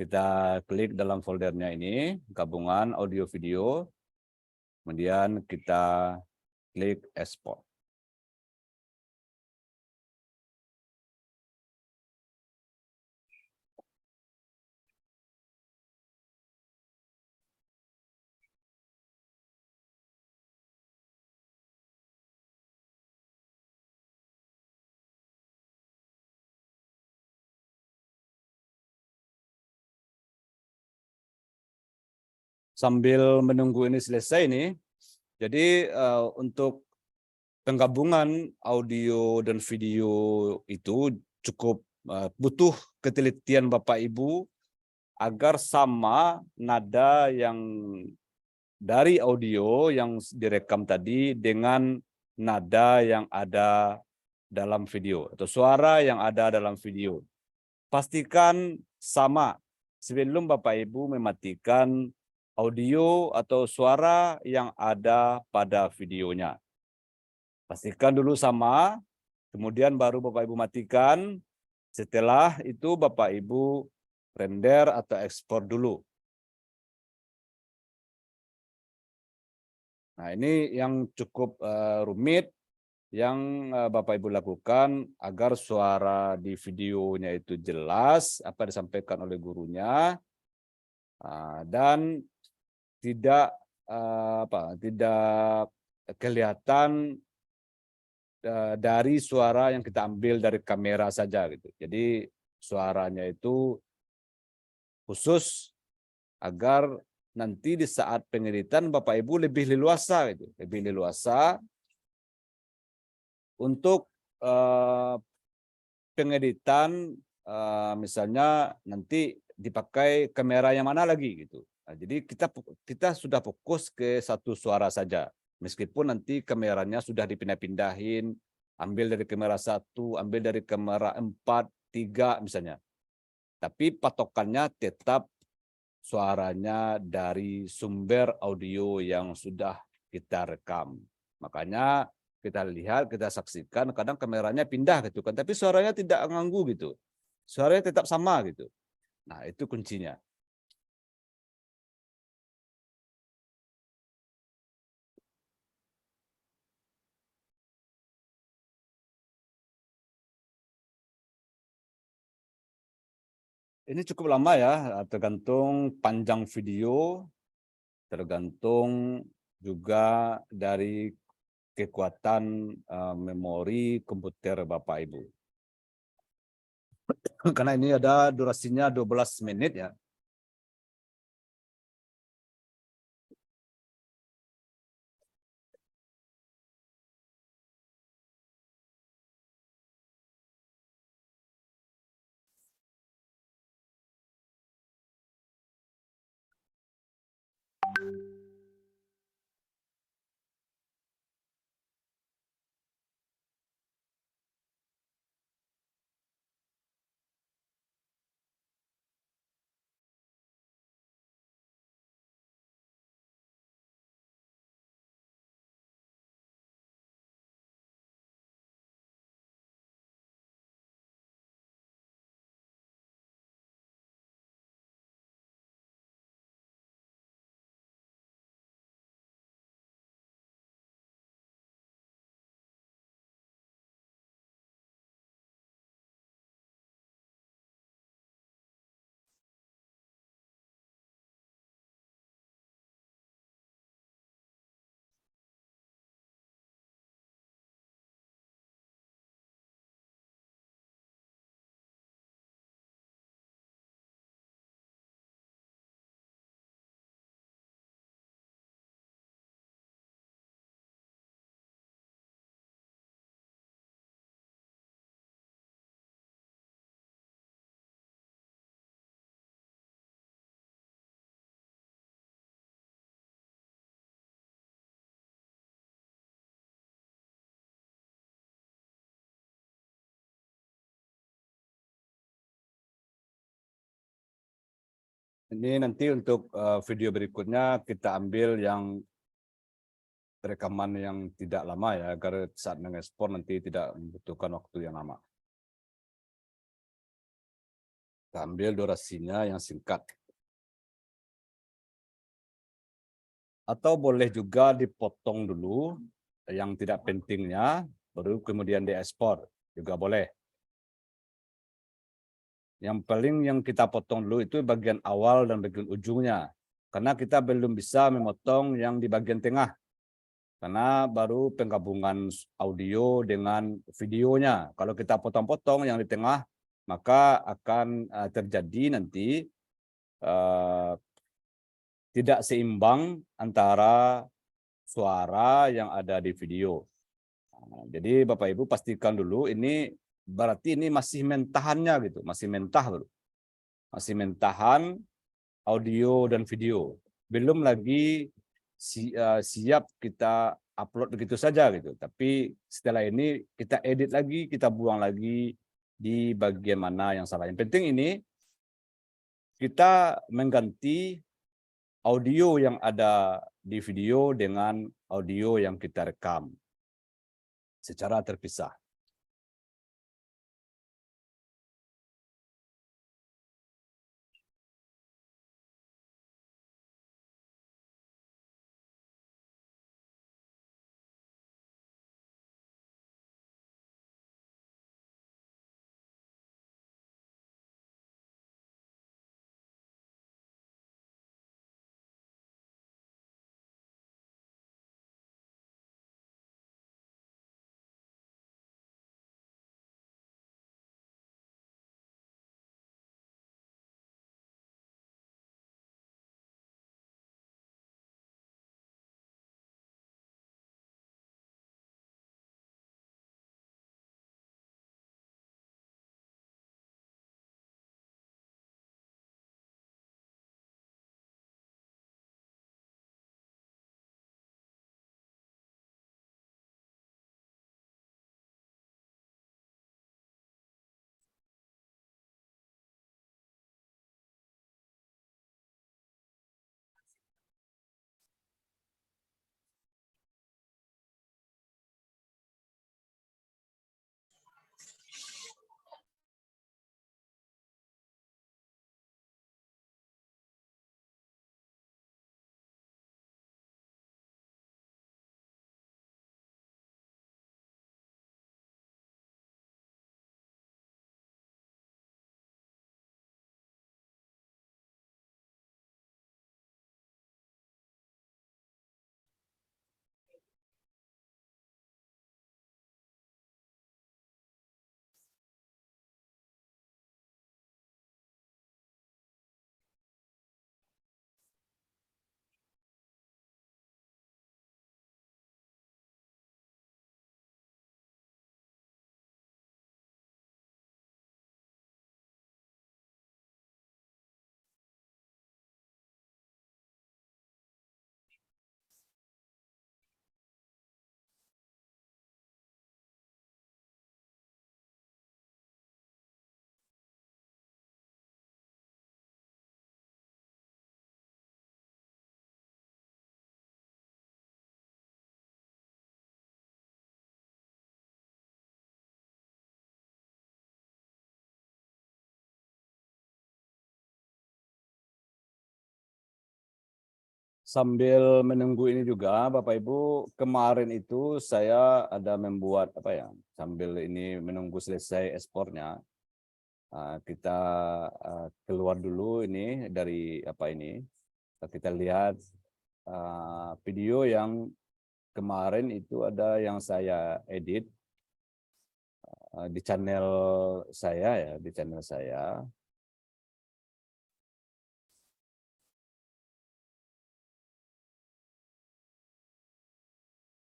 Kita klik dalam foldernya ini, gabungan audio video. Kemudian kita klik ekspor. Sambil menunggu ini selesai nih, jadi untuk penggabungan audio dan video itu cukup butuh ketelitian Bapak Ibu agar sama nada yang dari audio yang direkam tadi dengan nada yang ada dalam video atau suara yang ada dalam video. Pastikan sama sebelum Bapak Ibu mematikan audio atau suara yang ada pada videonya. Pastikan dulu sama, kemudian baru Bapak Ibu matikan. Setelah itu Bapak Ibu render atau ekspor dulu. Nah, ini yang cukup rumit yang Bapak Ibu lakukan agar suara di videonya itu jelas apa disampaikan oleh gurunya dan tidak tidak kelihatan dari suara yang kita ambil dari kamera saja gitu. Jadi suaranya itu khusus agar nanti di saat pengeditan Bapak Ibu lebih leluasa gitu, lebih leluasa untuk pengeditan misalnya nanti dipakai kamera yang mana lagi gitu. Nah, jadi kita sudah fokus ke satu suara saja. Meskipun nanti kameranya sudah dipindah-pindahin, ambil dari kamera 1, ambil dari kamera 4, 3 misalnya. Tapi patokannya tetap suaranya dari sumber audio yang sudah kita rekam. Makanya kita lihat, kita saksikan, kadang kameranya pindah gitu kan, tapi suaranya tidak mengganggu gitu. Suaranya tetap sama gitu. Nah, itu kuncinya. Ini cukup lama ya, tergantung panjang video, tergantung juga dari kekuatan memori komputer Bapak Ibu. Karena ini ada durasinya 12 menit ya. Ini nanti untuk video berikutnya kita ambil yang rekaman yang tidak lama ya, agar saat mengekspor nanti tidak membutuhkan waktu yang lama. Kita ambil durasinya yang singkat. Atau boleh juga dipotong dulu yang tidak pentingnya, baru kemudian diekspor juga boleh. Yang paling yang kita potong dulu itu bagian awal dan bagian ujungnya. Karena kita belum bisa memotong yang di bagian tengah. Karena baru penggabungan audio dengan videonya. Kalau kita potong-potong yang di tengah, maka akan terjadi nanti tidak seimbang antara suara yang ada di video. Jadi Bapak Ibu pastikan dulu ini berarti ini masih mentahannya gitu, masih mentah dulu. Masih mentahan audio dan video. Belum lagi siap kita upload begitu saja gitu. Tapi setelah ini kita edit lagi, kita buang lagi di bagian mana yang salah. Yang penting ini kita mengganti audio yang ada di video dengan audio yang kita rekam secara terpisah. Sambil menunggu ini juga, Bapak Ibu, kemarin itu saya ada membuat apa ya, sambil ini menunggu selesai ekspornya, kita keluar dulu ini dari apa ini, kita lihat video yang kemarin itu ada yang saya edit di channel saya ya, di channel saya.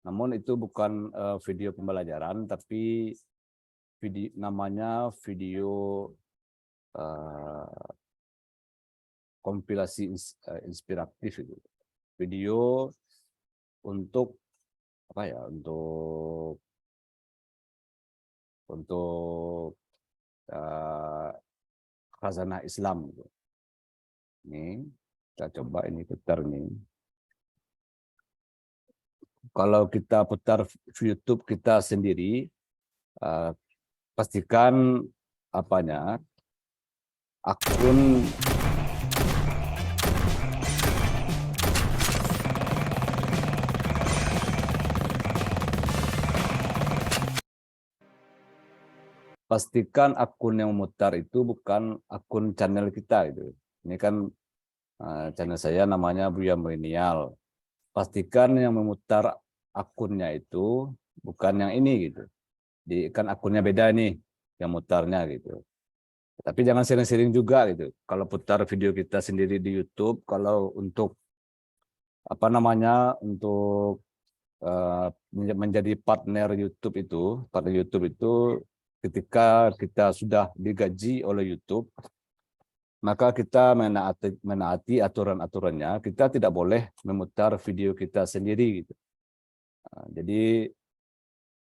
Namun itu bukan video pembelajaran, tapi namanya video kompilasi inspiratif itu. Video untuk apa ya? Untuk khazanah Islam. Ini kita coba ini putar nih. Kalau kita putar YouTube kita sendiri, pastikan apanya akun yang memutar itu bukan akun channel kita gitu. Ini kan channel saya namanya Buya Milenial. Pastikan yang memutar akunnya itu bukan yang ini gitu. Kan akunnya beda nih yang mutarnya gitu. Tapi jangan sering-sering juga gitu. Kalau putar video kita sendiri di YouTube, kalau untuk untuk menjadi partner YouTube itu ketika kita sudah digaji oleh YouTube, maka kita menaati aturan-aturannya. Kita tidak boleh memutar video kita sendiri gitu. Jadi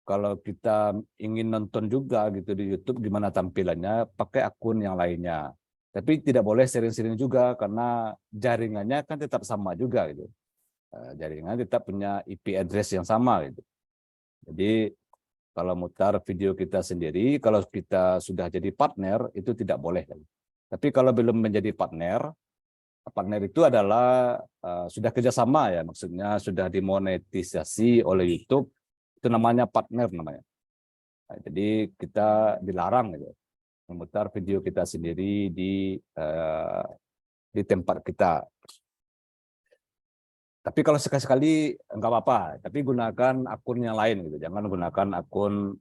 kalau kita ingin nonton juga gitu di YouTube gimana tampilannya, pakai akun yang lainnya. Tapi tidak boleh sering-sering juga karena jaringannya kan tetap sama juga gitu. Jaringan tetap punya IP address yang sama gitu. Jadi kalau mutar video kita sendiri, kalau kita sudah jadi partner itu tidak boleh. Tapi kalau belum menjadi partner itu adalah sudah kerjasama ya, maksudnya sudah dimonetisasi oleh YouTube, itu namanya partner namanya. Nah, jadi kita dilarang gitu, memutar video kita sendiri di tempat kita. Tapi kalau sekali-sekali enggak apa-apa, tapi gunakan akun yang lain gitu. Jangan gunakan akun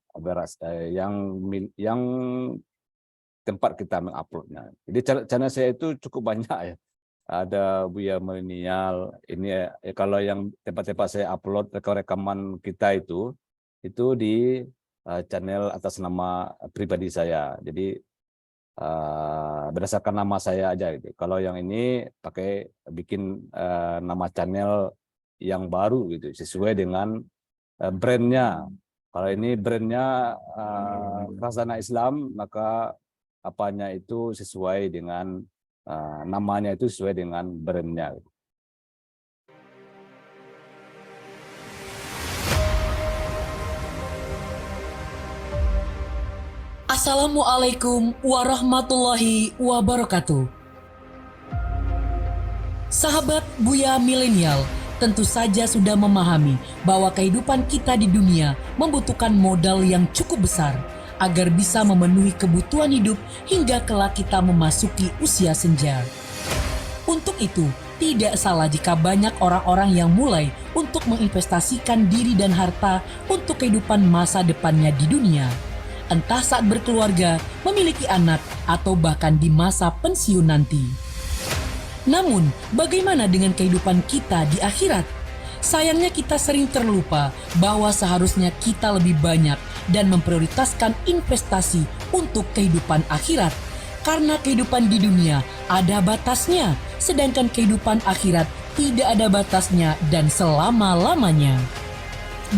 yang tempat kita menguploadnya. Jadi channel saya itu cukup banyak ya. Ada Buya Milenial. Ini kalau yang tempat-tempat saya upload rekaman kita itu di channel atas nama pribadi saya. Jadi berdasarkan nama saya aja gitu. Kalau yang ini bikin nama channel yang baru gitu, sesuai dengan brandnya. Kalau ini brandnya Khazanah Islam, maka apanya itu sesuai dengan namanya itu sesuai dengan brandnya. Assalamualaikum warahmatullahi wabarakatuh. Sahabat Buya Milenial, tentu saja sudah memahami bahwa kehidupan kita di dunia membutuhkan modal yang cukup besar agar bisa memenuhi kebutuhan hidup hingga kelak kita memasuki usia senja. Untuk itu, tidak salah jika banyak orang-orang yang mulai untuk menginvestasikan diri dan harta untuk kehidupan masa depannya di dunia. Entah saat berkeluarga, memiliki anak, atau bahkan di masa pensiun nanti. Namun, bagaimana dengan kehidupan kita di akhirat? Sayangnya kita sering terlupa bahwa seharusnya kita lebih banyak dan memprioritaskan investasi untuk kehidupan akhirat. Karena kehidupan di dunia ada batasnya, sedangkan kehidupan akhirat tidak ada batasnya dan selama-lamanya.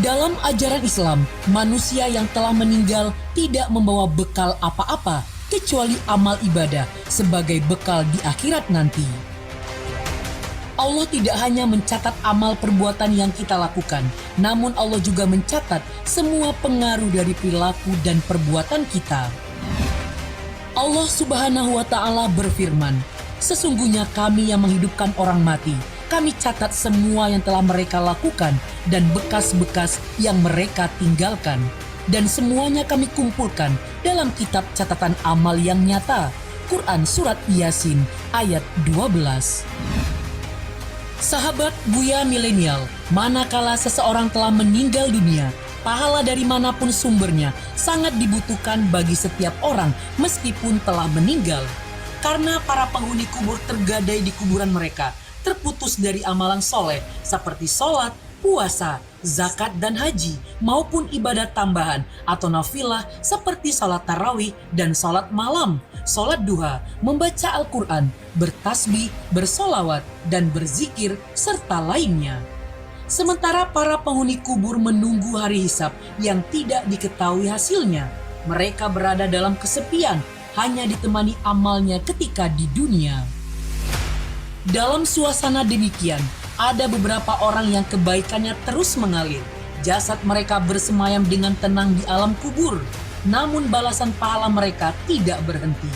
Dalam ajaran Islam, manusia yang telah meninggal tidak membawa bekal apa-apa kecuali amal ibadah sebagai bekal di akhirat nanti. Allah tidak hanya mencatat amal perbuatan yang kita lakukan, namun Allah juga mencatat semua pengaruh dari perilaku dan perbuatan kita. Allah Subhanahu wa Ta'ala berfirman, "Sesungguhnya Kami yang menghidupkan orang mati, Kami catat semua yang telah mereka lakukan dan bekas-bekas yang mereka tinggalkan. Dan semuanya Kami kumpulkan dalam kitab catatan amal yang nyata." Quran Surat Yasin ayat 12. Sahabat Buya Milenial, manakala seseorang telah meninggal dunia, pahala dari manapun sumbernya sangat dibutuhkan bagi setiap orang meskipun telah meninggal. Karena para penghuni kubur tergadai di kuburan mereka, terputus dari amalan soleh seperti sholat, puasa, zakat dan haji, maupun ibadat tambahan atau nafilah seperti sholat tarawih dan sholat malam, sholat duha, membaca Al-Quran, bertasbih, bersolawat, dan berzikir, serta lainnya. Sementara para penghuni kubur menunggu hari hisab yang tidak diketahui hasilnya, mereka berada dalam kesepian, hanya ditemani amalnya ketika di dunia. Dalam suasana demikian, ada beberapa orang yang kebaikannya terus mengalir. Jasad mereka bersemayam dengan tenang di alam kubur, namun balasan pahala mereka tidak berhenti.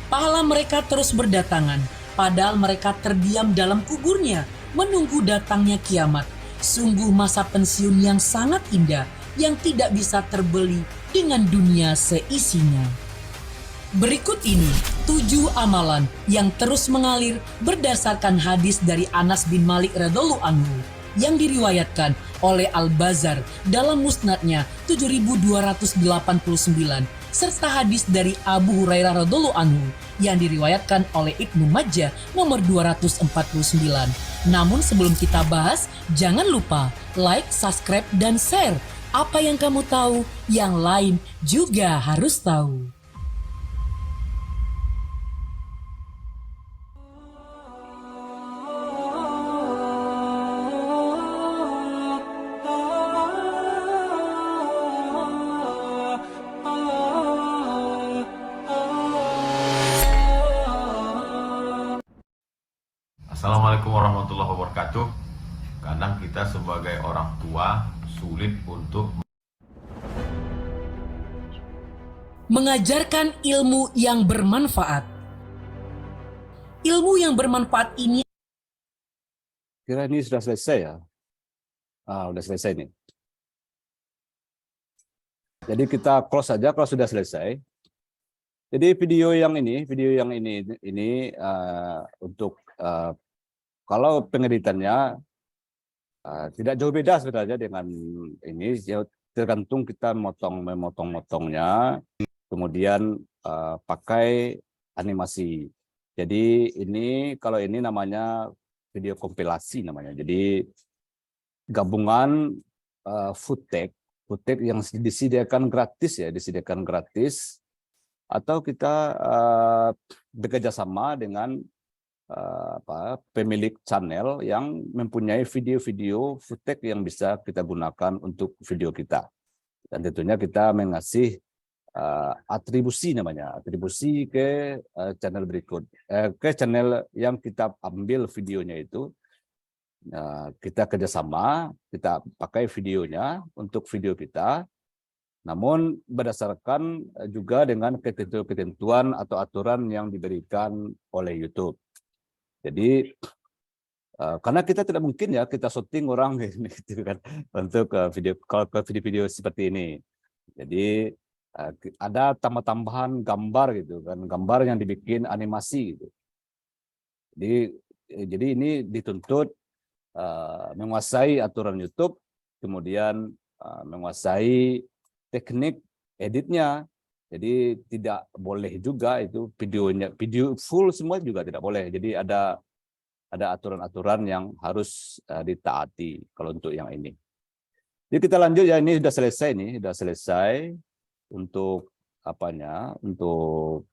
Pahala mereka terus berdatangan, padahal mereka terdiam dalam kuburnya, menunggu datangnya kiamat. Sungguh masa pensiun yang sangat indah, yang tidak bisa terbeli dengan dunia seisinya. Berikut ini 7 amalan yang terus mengalir berdasarkan hadis dari Anas bin Malik radhiyallahu anhu yang diriwayatkan oleh Al-Bazzar dalam musnadnya 7289 serta hadis dari Abu Hurairah radhiyallahu anhu yang diriwayatkan oleh Ibnu Majah nomor 249. Namun sebelum kita bahas, jangan lupa like, subscribe, dan share. Apa yang kamu tahu, yang lain juga harus tahu. Assalamualaikum warahmatullahi wabarakatuh. Kadang kita sebagai orang tua sulit untuk Mengajarkan ilmu yang bermanfaat. Ilmu yang bermanfaat ini Kira ini sudah selesai ya? Sudah selesai nih. Jadi kita close saja kalau sudah selesai. Jadi video yang ini untuk kalau pengeditannya tidak jauh beda sebenarnya dengan ini, ya, tergantung kita memotongnya, kemudian pakai animasi. Jadi kalau ini namanya video kompilasi namanya. Jadi gabungan footage yang disediakan gratis atau kita bekerja sama dengan pemilik channel yang mempunyai video-video footage yang bisa kita gunakan untuk video kita. Dan tentunya kita mengasih atribusi ke channel berikut, ke channel yang kita ambil videonya itu. Kita kerjasama, kita pakai videonya untuk video kita, namun berdasarkan juga dengan ketentuan atau aturan yang diberikan oleh YouTube. Jadi karena kita tidak mungkin ya kita syuting orang gitu kan untuk video seperti ini. Jadi ada tambahan gambar gitu kan, gambar yang dibikin animasi gitu. Jadi ini dituntut menguasai aturan YouTube, kemudian menguasai teknik editnya. Jadi tidak boleh juga itu video full semua juga tidak boleh. Jadi ada aturan-aturan yang harus ditaati kalau untuk yang ini. Jadi kita lanjut ya, ini sudah selesai untuk untuk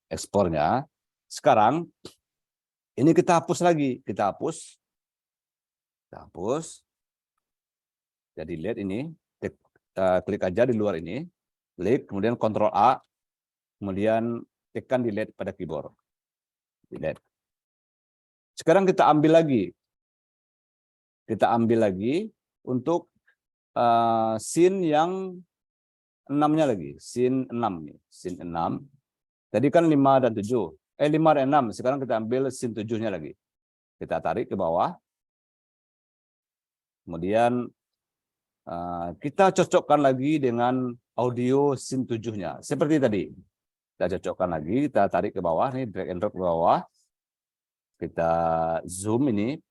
ekspornya. Sekarang ini kita hapus lagi, kita hapus. Jadi lihat ini, klik aja di luar ini. Klik, kemudian Ctrl A, kemudian tekan delete pada keyboard. Delete. Sekarang kita ambil lagi. Untuk scene yang 6-nya lagi. Scene 6 nih. Scene 6. Tadi kan 5 dan 7. 5 dan 6. Sekarang kita ambil scene 7-nya lagi. Kita tarik ke bawah. Kemudian kita cocokkan lagi dengan audio scene 7-nya. Seperti tadi. Kita cocokkan lagi, kita tarik ke bawah, nih drag and drop ke bawah. Kita zoom ini.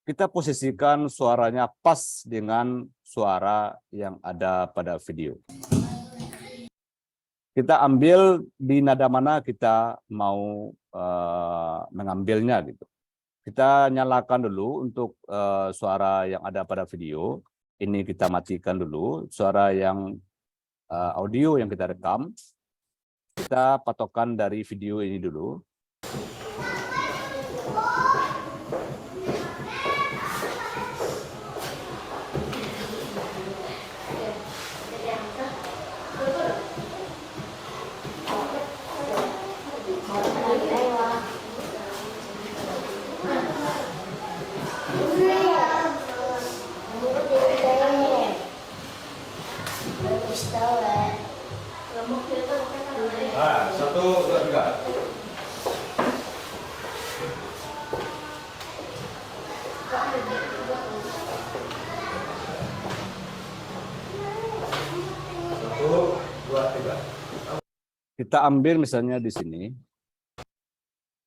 Kita posisikan suaranya pas dengan suara yang ada pada video. Kita ambil di nada mana kita mau mengambilnya gitu. Kita nyalakan dulu untuk suara yang ada pada video. Ini kita matikan dulu. Suara yang audio yang kita rekam. Kita patokan dari video ini dulu. Kita ambil misalnya di sini.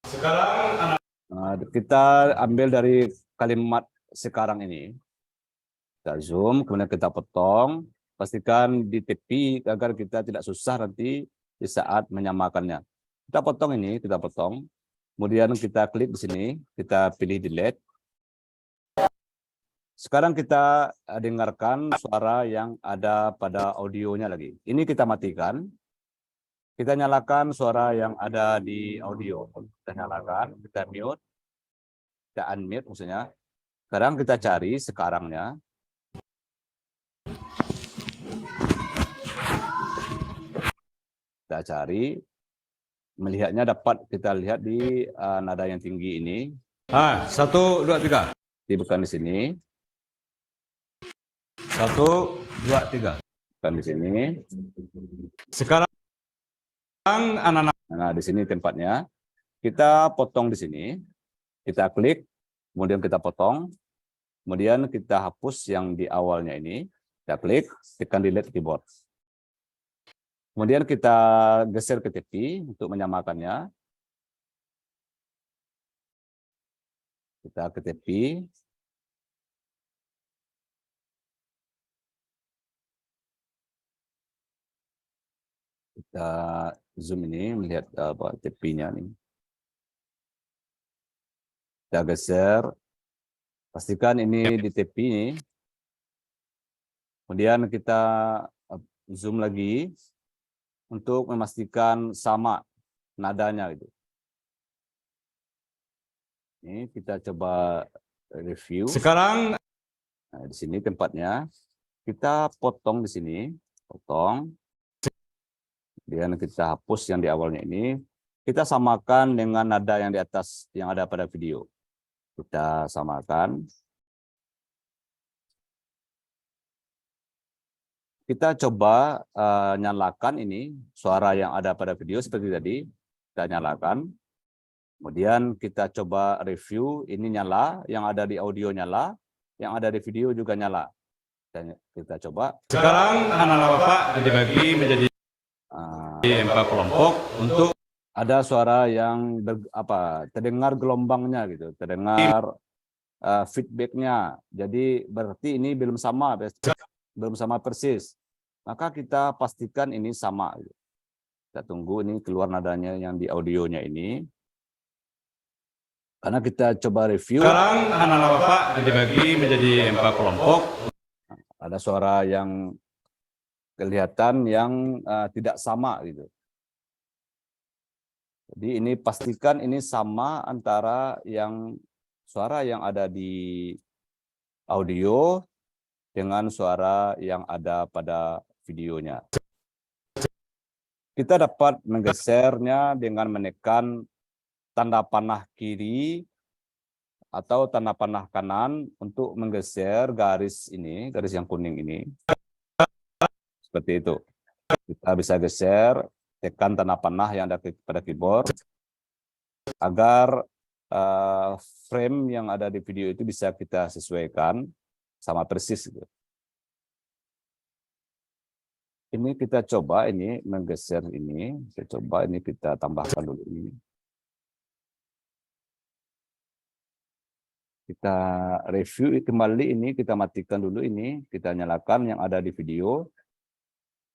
Sekarang Nah, kita ambil dari kalimat sekarang ini. Kita zoom, kemudian kita potong. Pastikan di tepi agar kita tidak susah nanti di saat menyamakannya. Kita potong ini, kita potong. Kemudian kita klik di sini, kita pilih delete. Sekarang kita dengarkan suara yang ada pada audionya lagi. Ini kita matikan. Kita nyalakan suara yang ada di audio. Kita nyalakan, kita mute, kita unmute maksudnya. Sekarang kita cari sekarangnya. Kita cari, melihatnya dapat kita lihat di nada yang tinggi ini. 1, 2, 3. Bukan di sini, 1, 2, 3. bukan di sini. Sekarang anak-anak Nah, di sini tempatnya. Kita potong di sini. Kita klik, kemudian kita potong. Kemudian kita hapus yang di awalnya ini. Kita klik, tekan delete keyboard. Kemudian kita geser ke tepi untuk menyamakannya. Kita ke tepi. Kita zoom ini, melihat tepinya nih. Kita geser. Pastikan ini di tepi ini. Kemudian kita zoom lagi untuk memastikan sama nadanya gitu. Ini kita coba review. sekarang Nah, di sini tempatnya. Kita potong di sini, potong. Kemudian kita hapus yang di awalnya ini. Kita samakan dengan nada yang di atas yang ada pada video. Kita samakan. Kita coba nyalakan ini suara yang ada pada video seperti tadi. Kita nyalakan. Kemudian kita coba review, ini nyala, yang ada di audio nyala, yang ada di video juga nyala. Kita coba. sekarang anak-anak Bapak dibagi menjadi 4 kelompok untuk Ada suara yang terdengar gelombangnya gitu, terdengar feedbacknya. Jadi berarti ini belum sama persis. Maka kita pastikan ini sama. Kita tunggu ini keluar nadanya yang di audionya ini. Karena kita coba review. sekarang anak-anak Bapak dibagi menjadi 4 kelompok. Ada suara yang kelihatan yang tidak sama gitu. Jadi ini pastikan ini sama antara yang suara yang ada di audio dengan suara yang ada pada videonya. Kita dapat menggesernya dengan menekan tanda panah kiri atau tanda panah kanan untuk menggeser garis ini, garis yang kuning ini. Seperti itu. Kita bisa geser, tekan tanda panah yang ada pada keyboard agar frame yang ada di video itu bisa kita sesuaikan sama persis. Ini kita coba ini menggeser ini, kita coba ini kita tambahkan dulu ini. Kita review kembali ini, kita matikan dulu ini, kita nyalakan yang ada di video.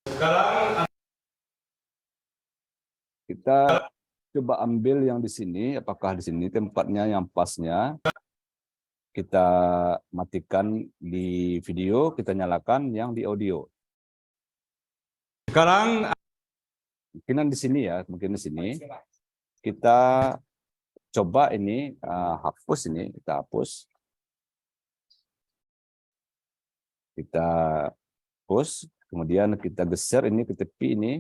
Sekarang Kita coba ambil yang di sini, apakah di sini tempatnya yang pasnya. Kita matikan di video, kita nyalakan yang di audio. sekarang Kemungkinan di sini ya, mungkin di sini. Kita coba ini hapus ini, kita hapus. Kita hapus, kemudian kita geser ini ke tepi ini.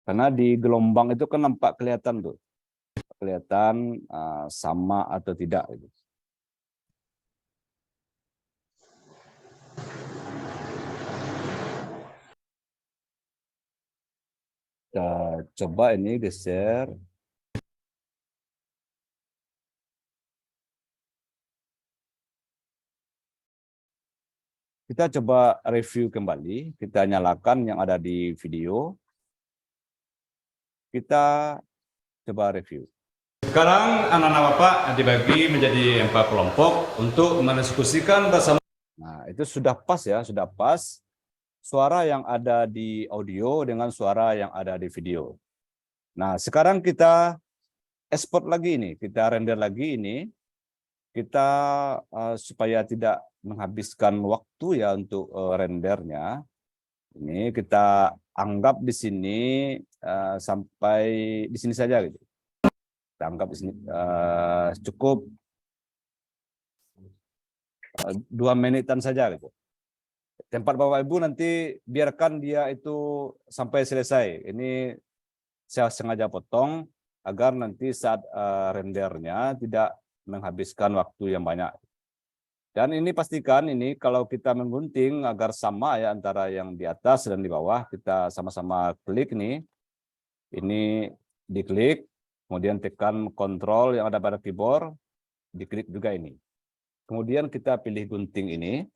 Karena di gelombang itu kan nampak kelihatan tuh. Kelihatan sama atau tidak gitu. Kita coba ini geser. Kita coba review kembali, kita nyalakan yang ada di video. Kita coba review. Sekarang anak-anak Bapak dibagi menjadi 4 kelompok untuk mendiskusikan bersama. Nah, itu sudah pas ya, sudah pas suara yang ada di audio dengan suara yang ada di video. Nah, sekarang kita export lagi ini, kita render lagi ini. Kita supaya tidak menghabiskan waktu ya untuk rendernya. Ini kita anggap di sini sampai di sini saja gitu. Kita anggap di sini cukup 2 menitan saja gitu. Tempat Bapak Ibu nanti biarkan dia itu sampai selesai. Ini saya sengaja potong agar nanti saat rendernya tidak menghabiskan waktu yang banyak. Dan ini pastikan ini kalau kita menggunting agar sama ya antara yang di atas dan di bawah, kita sama-sama klik nih. Ini diklik, kemudian tekan kontrol yang ada pada keyboard, diklik juga ini. Kemudian kita pilih gunting ini.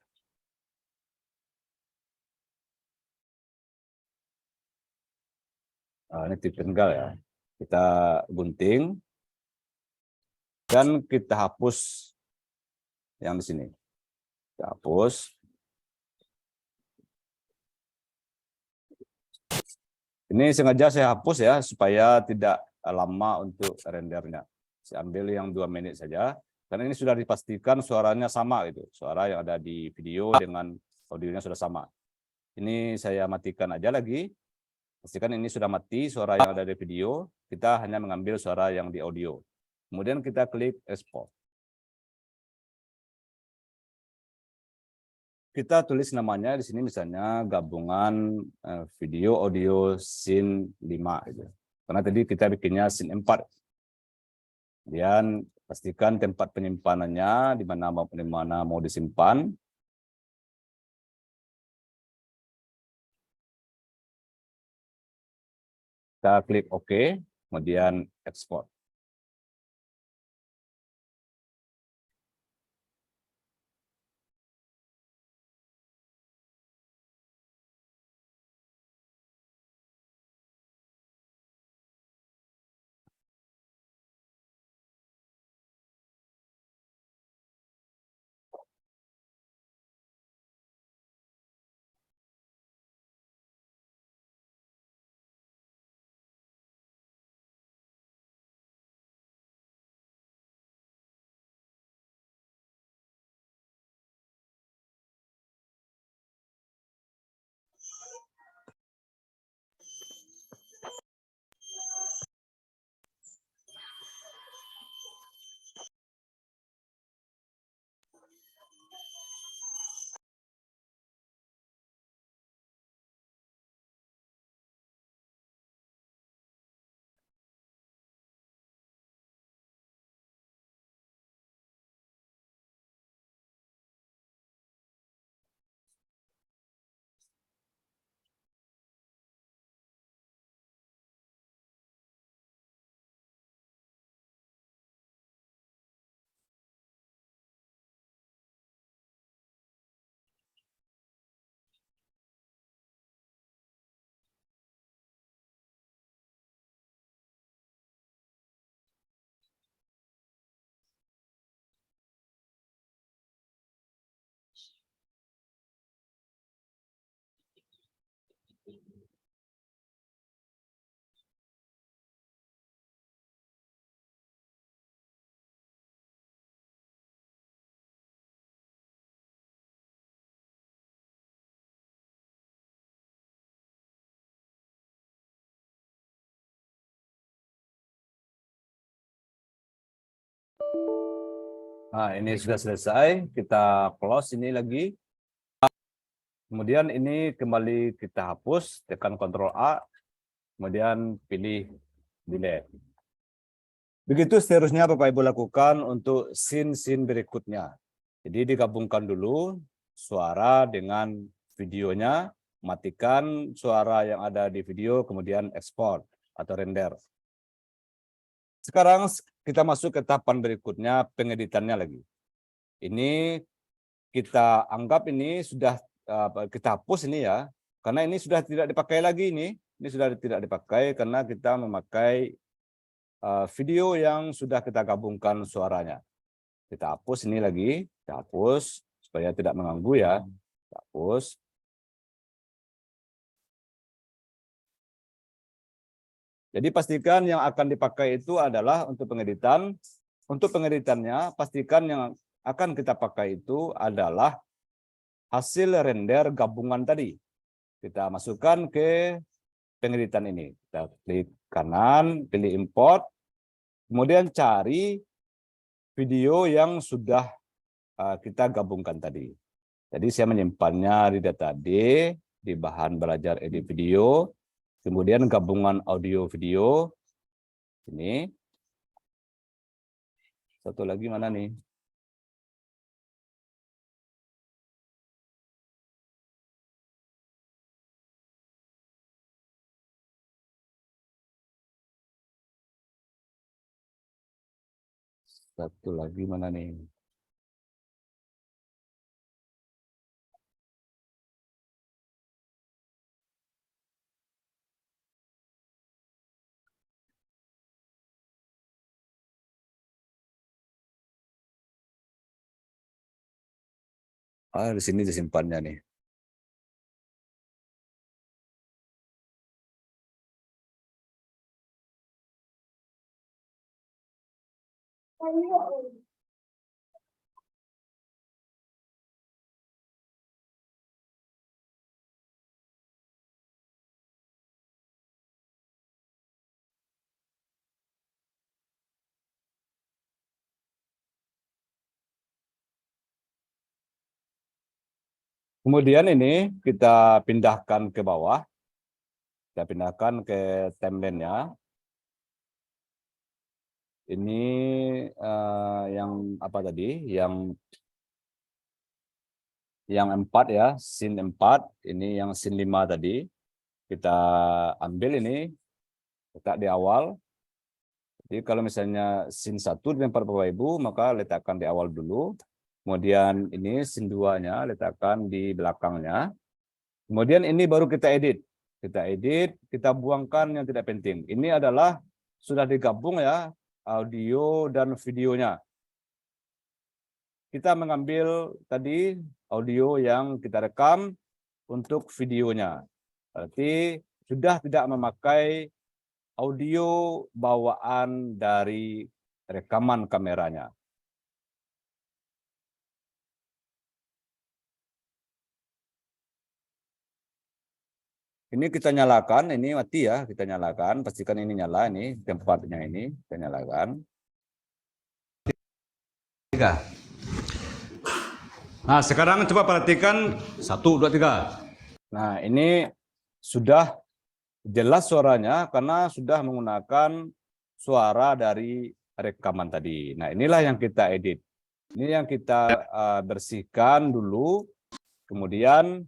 Ini titik tengah ya. Kita gunting. Dan kita hapus yang di sini. Kita hapus. Ini sengaja saya hapus ya, supaya tidak lama untuk rendernya. Saya ambil yang 2 menit saja. Karena ini sudah dipastikan suaranya sama gitu. Suara yang ada di video dengan audionya sudah sama. Ini saya matikan aja lagi. Pastikan ini sudah mati suara yang ada di video. Kita hanya mengambil suara yang di audio. Kemudian kita klik export. Kita tulis namanya di sini misalnya gabungan video audio scene 5 gitu. Karena tadi kita bikinnya scene 4. Kemudian pastikan tempat penyimpanannya di mana mau disimpan. Kita klik OK, kemudian export. Nah, ini sudah selesai. Kita close ini lagi. Kemudian ini kembali kita hapus, tekan Ctrl A, kemudian pilih delete. Begitu seterusnya Bapak Ibu lakukan untuk scene-scene berikutnya. Jadi digabungkan dulu suara dengan videonya, matikan suara yang ada di video, kemudian export atau render. Sekarang kita masuk ke tahapan berikutnya, pengeditannya lagi. Ini kita anggap ini sudah kita hapus ini ya, karena ini sudah tidak dipakai lagi ini sudah tidak dipakai karena kita memakai video yang sudah kita gabungkan suaranya. Kita hapus ini lagi, kita hapus supaya tidak mengganggu ya, kita hapus. Jadi pastikan yang akan dipakai itu adalah untuk pengeditan. Untuk pengeditannya, pastikan yang akan kita pakai itu adalah hasil render gabungan tadi. Kita masukkan ke pengeditan ini. Kita klik kanan, pilih import, kemudian cari video yang sudah kita gabungkan tadi. Jadi saya menyimpannya di data D, di bahan belajar edit video, kemudian gabungan audio video. Ini. Satu lagi mana nih? Satu lagi mana nih? Di sini disimpannya nih. Kemudian ini kita pindahkan ke bawah. Kita pindahkan ke timeline-nya. Ini yang apa tadi? Yang 4 ya, scene 4. Ini yang scene 5 tadi. Kita ambil ini, letak di awal. Jadi kalau misalnya scene 1 dilempar Bapak Ibu, maka letakkan di awal dulu. Kemudian ini scene 2-nya letakkan di belakangnya. Kemudian ini baru kita edit. Kita edit, kita buangkan yang tidak penting. Ini adalah sudah digabung ya, audio dan videonya. Kita mengambil tadi audio yang kita rekam untuk videonya. Berarti sudah tidak memakai audio bawaan dari rekaman kameranya. Ini kita nyalakan, ini mati ya, kita nyalakan, pastikan ini nyala, ini tempatnya ini, kita nyalakan. Nah, sekarang coba perhatikan 1, 2, 3. Nah, ini sudah jelas suaranya karena sudah menggunakan suara dari rekaman tadi. Nah, inilah yang kita edit. Ini yang kita bersihkan dulu, kemudian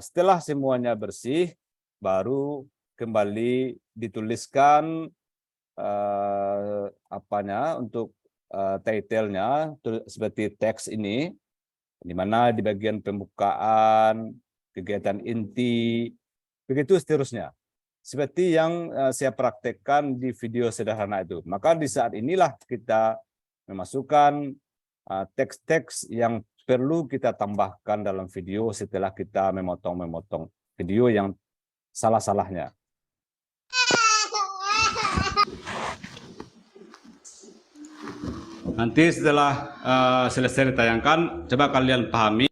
setelah semuanya bersih, baru kembali dituliskan apanya untuk title-nya seperti teks ini, di mana di bagian pembukaan, kegiatan inti, begitu seterusnya. Seperti yang saya praktekkan di video sederhana itu. Maka di saat inilah kita memasukkan teks-teks yang perlu kita tambahkan dalam video setelah kita memotong-memotong video yang salah-salahnya. Nanti setelah selesai ditayangkan, coba kalian pahami.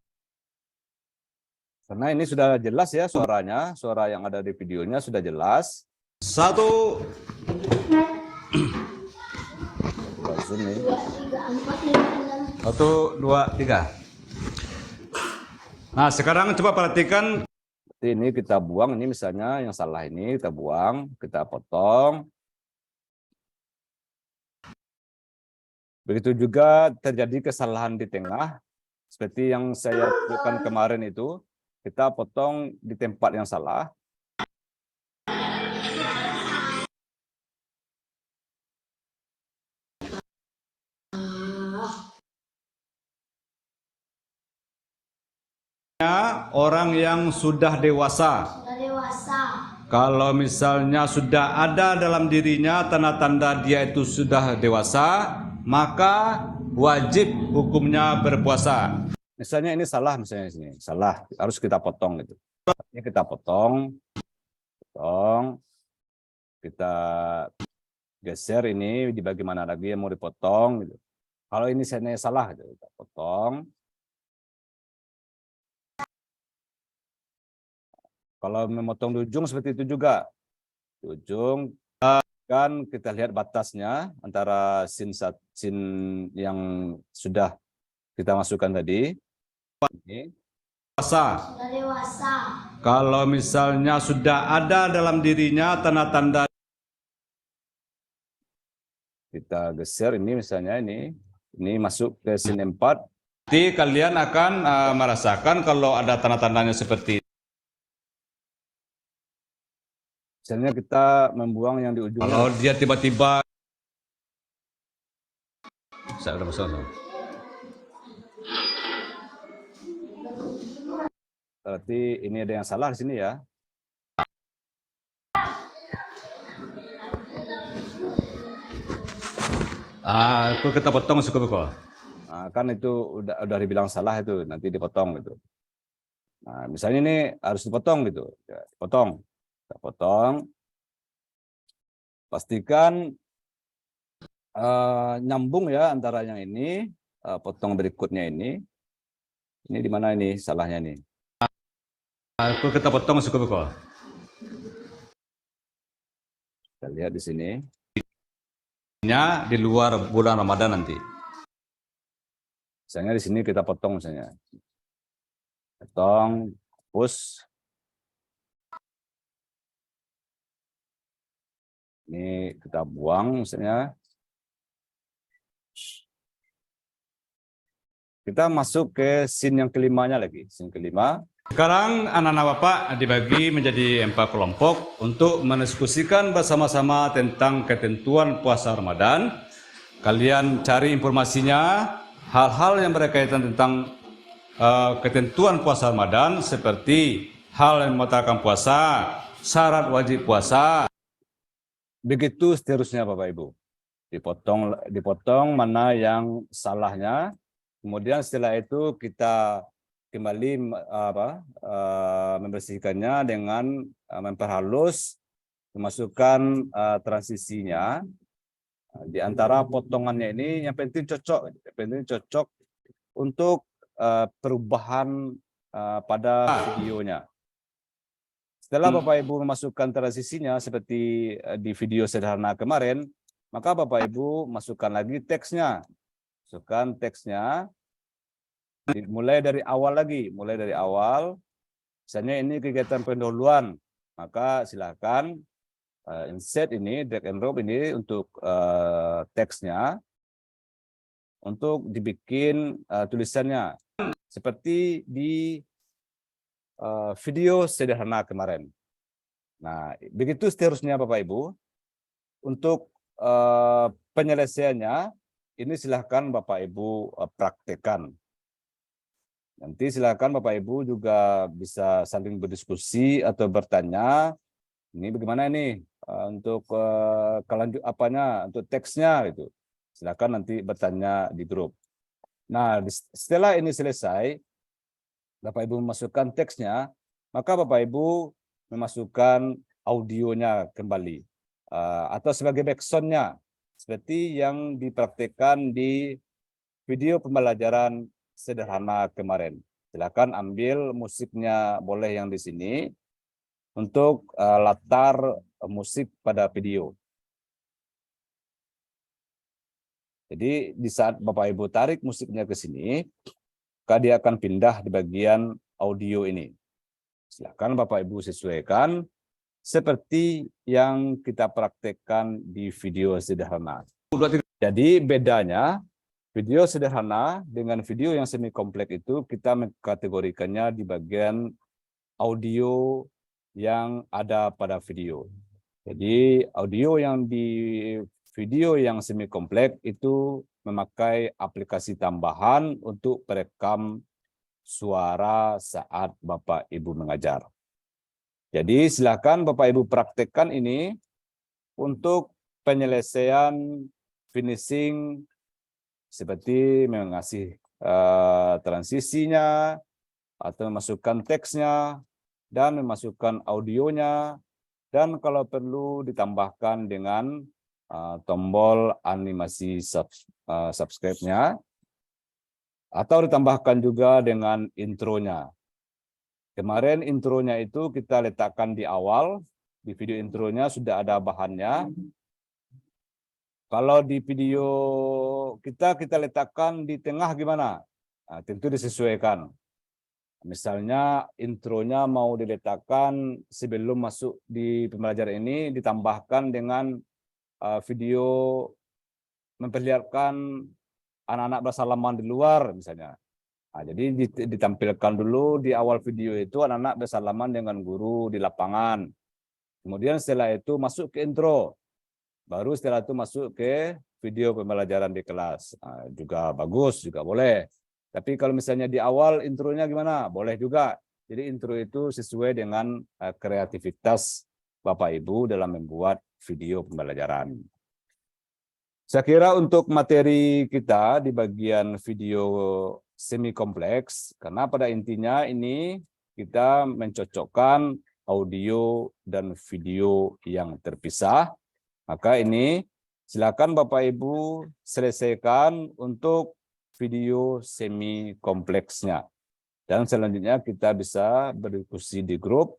Karena ini sudah jelas ya suaranya, suara yang ada di videonya sudah jelas. 1, 1, 2, 3. Nah, sekarang coba perhatikan. Ini kita buang, ini misalnya yang salah ini kita buang, kita potong. Begitu juga terjadi kesalahan di tengah, seperti yang saya lakukan kemarin itu, kita potong di tempat yang salah. orang yang sudah dewasa. Kalau misalnya sudah ada dalam dirinya tanda-tanda dia itu sudah dewasa, maka wajib hukumnya berpuasa. Misalnya ini salah, misalnya ini salah, harus kita potong gitu. Ini kita potong, kita geser ini dibagi mana lagi yang mau dipotong gitu. Kalau ini saya salah gitu, kita potong. Kalau memotong di ujung seperti itu juga. Di ujung kan kita lihat batasnya antara sin yang sudah kita masukkan tadi. Ini dewasa. Kalau misalnya sudah ada dalam dirinya tanda-tanda, kita geser ini misalnya ini masuk ke sin 4. Nanti kalian akan merasakan kalau ada tanda-tandanya seperti misalnya kita membuang yang di ujungnya. Kalau dia tiba-tiba saya udah besar. Berarti ini ada yang salah di sini ya. Itu kita potong cukup. Kan itu udah dibilang salah itu, nanti dipotong gitu. Nah, misalnya ini harus dipotong gitu. Ya, dipotong. Kita potong. Pastikan nyambung ya antara yang ini, potong berikutnya ini. Ini di mana ini salahnya nih? Itu kita potong cukup. Kita lihat di sini. Di luar bulan Ramadan nanti. Misalnya di sini kita potong misalnya. Potong, hapus. Ini kita buang misalnya. Kita masuk ke sin yang kelimanya lagi, sin kelima. Sekarang anak-anak Bapak dibagi menjadi 4 kelompok untuk mendiskusikan bersama-sama tentang ketentuan puasa Ramadan. Kalian cari informasinya, hal-hal yang berkaitan tentang ketentuan puasa Ramadan seperti hal yang membatalkan puasa, syarat wajib puasa. Begitu seterusnya Bapak Ibu. Dipotong mana yang salahnya. Kemudian setelah itu kita kembali membersihkannya dengan memperhalus, memasukkan transisinya di antara potongannya ini. Yang penting cocok untuk perubahan pada videonya. Setelah Bapak Ibu memasukkan transisinya seperti di video sederhana kemarin, maka Bapak Ibu masukkan lagi teksnya. Masukkan teksnya. Mulai dari awal, misalnya ini kegiatan pendahuluan, maka silakan insert ini, drag and drop ini untuk teksnya, untuk dibikin tulisannya seperti di video sederhana kemarin. Nah, begitu seterusnya Bapak Ibu. Untuk penyelesaiannya, ini silakan Bapak Ibu praktekkan. Nanti silakan Bapak Ibu juga bisa saling berdiskusi atau bertanya, ini bagaimana ini untuk untuk teksnya gitu. Silakan nanti bertanya di grup. Nah, setelah ini selesai, Bapak Ibu memasukkan teksnya, maka Bapak Ibu memasukkan audionya kembali atau sebagai backsound-nya seperti yang dipraktikkan di video pembelajaran sederhana kemarin. Silakan ambil musiknya, boleh yang di sini untuk latar musik pada video. Jadi di saat Bapak Ibu tarik musiknya ke sini, maka dia akan pindah di bagian audio ini. Silakan Bapak Ibu sesuaikan seperti yang kita praktekkan di video sederhana. Jadi bedanya video sederhana dengan video yang semi kompleks itu kita mengkategorikannya di bagian audio yang ada pada video. Jadi audio yang di video yang semi kompleks itu memakai aplikasi tambahan untuk perekam suara saat Bapak Ibu mengajar. Jadi silakan Bapak Ibu praktekkan ini untuk penyelesaian finishing seperti mengasih transisinya atau memasukkan teksnya dan memasukkan audionya, dan kalau perlu ditambahkan dengan tombol animasi subscribe-nya atau ditambahkan juga dengan intronya. Kemarin intronya itu kita letakkan di awal, di video intronya sudah ada bahannya. Kalau di video kita letakkan di tengah gimana? Nah, tentu disesuaikan. Misalnya intronya mau diletakkan sebelum masuk di pembelajaran ini, ditambahkan dengan video memperlihatkan anak-anak bersalaman di luar misalnya. Nah, jadi ditampilkan dulu di awal video itu anak-anak bersalaman dengan guru di lapangan. Kemudian setelah itu masuk ke intro. Baru setelah itu masuk ke video pembelajaran di kelas. Nah, juga bagus, juga boleh. Tapi kalau misalnya di awal intronya gimana? Boleh juga. Jadi intro itu sesuai dengan kreativitas Bapak Ibu dalam membuat video pembelajaran. Saya kira untuk materi kita di bagian video semi kompleks, karena pada intinya ini kita mencocokkan audio dan video yang terpisah, maka ini silakan Bapak Ibu selesaikan untuk video semi kompleksnya. Dan selanjutnya kita bisa berdiskusi di grup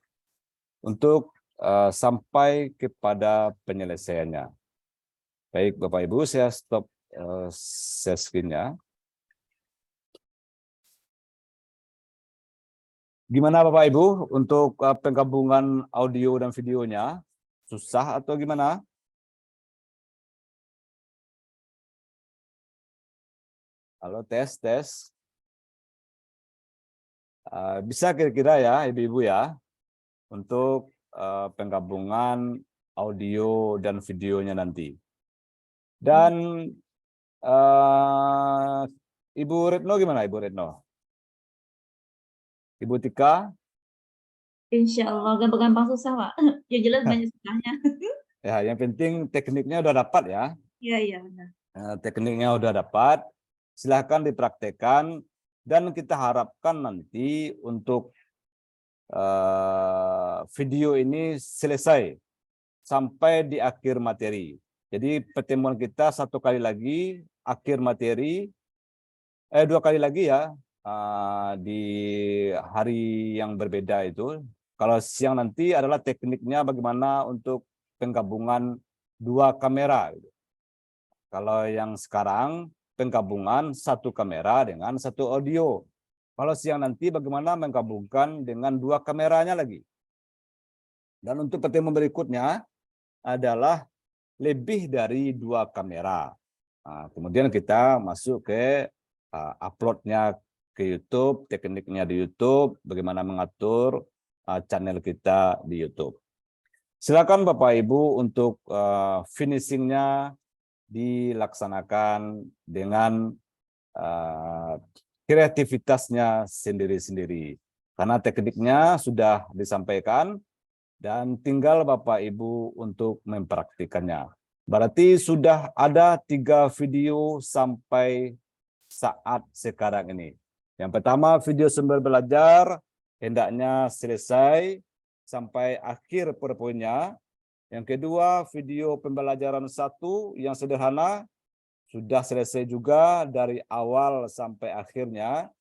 untuk sampai kepada penyelesaiannya. Baik Bapak Ibu, saya stop share screen-nya. Gimana Bapak Ibu untuk penggabungan audio dan videonya? Susah atau gimana? Halo, tes. Bisa kira-kira ya Ibu-Ibu ya, untuk penggabungan audio dan videonya nanti. Dan Ibu Retno gimana Ibu Retno? Ibu Tika? Insya Allah gampang-gampang susah, Pak. Ya jelas banyak susahnya. Ya, yang penting tekniknya udah dapat ya. Iya, benar. Tekniknya udah dapat. Silahkan dipraktekkan dan kita harapkan nanti untuk video ini selesai sampai di akhir materi. Jadi pertemuan kita satu kali lagi akhir materi, 2 kali lagi ya. Di hari yang berbeda itu. Kalau siang nanti adalah tekniknya bagaimana untuk penggabungan 2 kamera. Kalau yang sekarang penggabungan 1 kamera dengan 1 audio. Kalau siang nanti bagaimana menggabungkan dengan 2 kameranya lagi. Dan untuk pertemuan berikutnya adalah lebih dari 2 kamera. Kemudian kita masuk ke uploadnya ke YouTube, tekniknya di YouTube, bagaimana mengatur channel kita di YouTube. Silakan Bapak Ibu untuk finishingnya dilaksanakan dengan kreativitasnya sendiri-sendiri. Karena tekniknya sudah disampaikan dan tinggal Bapak Ibu untuk mempraktikannya. Berarti sudah ada 3 video sampai saat sekarang ini. Yang pertama video sumber belajar hendaknya selesai sampai akhir PowerPoint-nya. Yang kedua video pembelajaran 1 yang sederhana sudah selesai juga dari awal sampai akhirnya.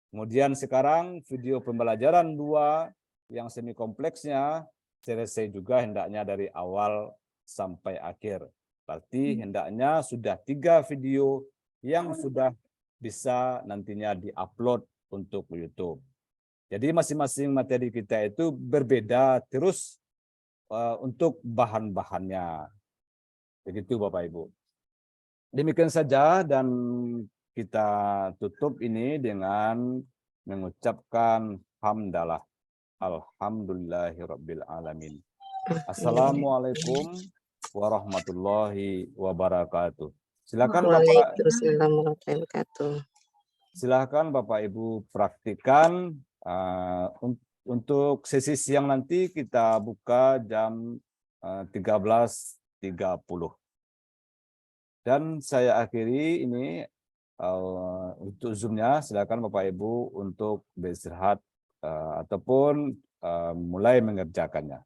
Kemudian sekarang video pembelajaran 2 yang semi kompleksnya selesai juga hendaknya dari awal sampai akhir. Berarti hendaknya sudah 3 video yang sudah bisa nantinya diupload untuk YouTube. Jadi masing-masing materi kita itu berbeda terus untuk bahan-bahannya. Begitu Bapak Ibu. Demikian saja dan kita tutup ini dengan mengucapkan hamdalah. Alhamdulillahirabbil alamin. Assalamualaikum warahmatullahi wabarakatuh. Silakan Bapak. Waalaikumsalam warahmatullahi wabarakatuh. Silahkan Bapak Ibu praktikan. Untuk sesi siang nanti kita buka jam 13.30. Dan saya akhiri ini untuk Zoom-nya. Silakan Bapak Ibu untuk beristirahat ataupun mulai mengerjakannya.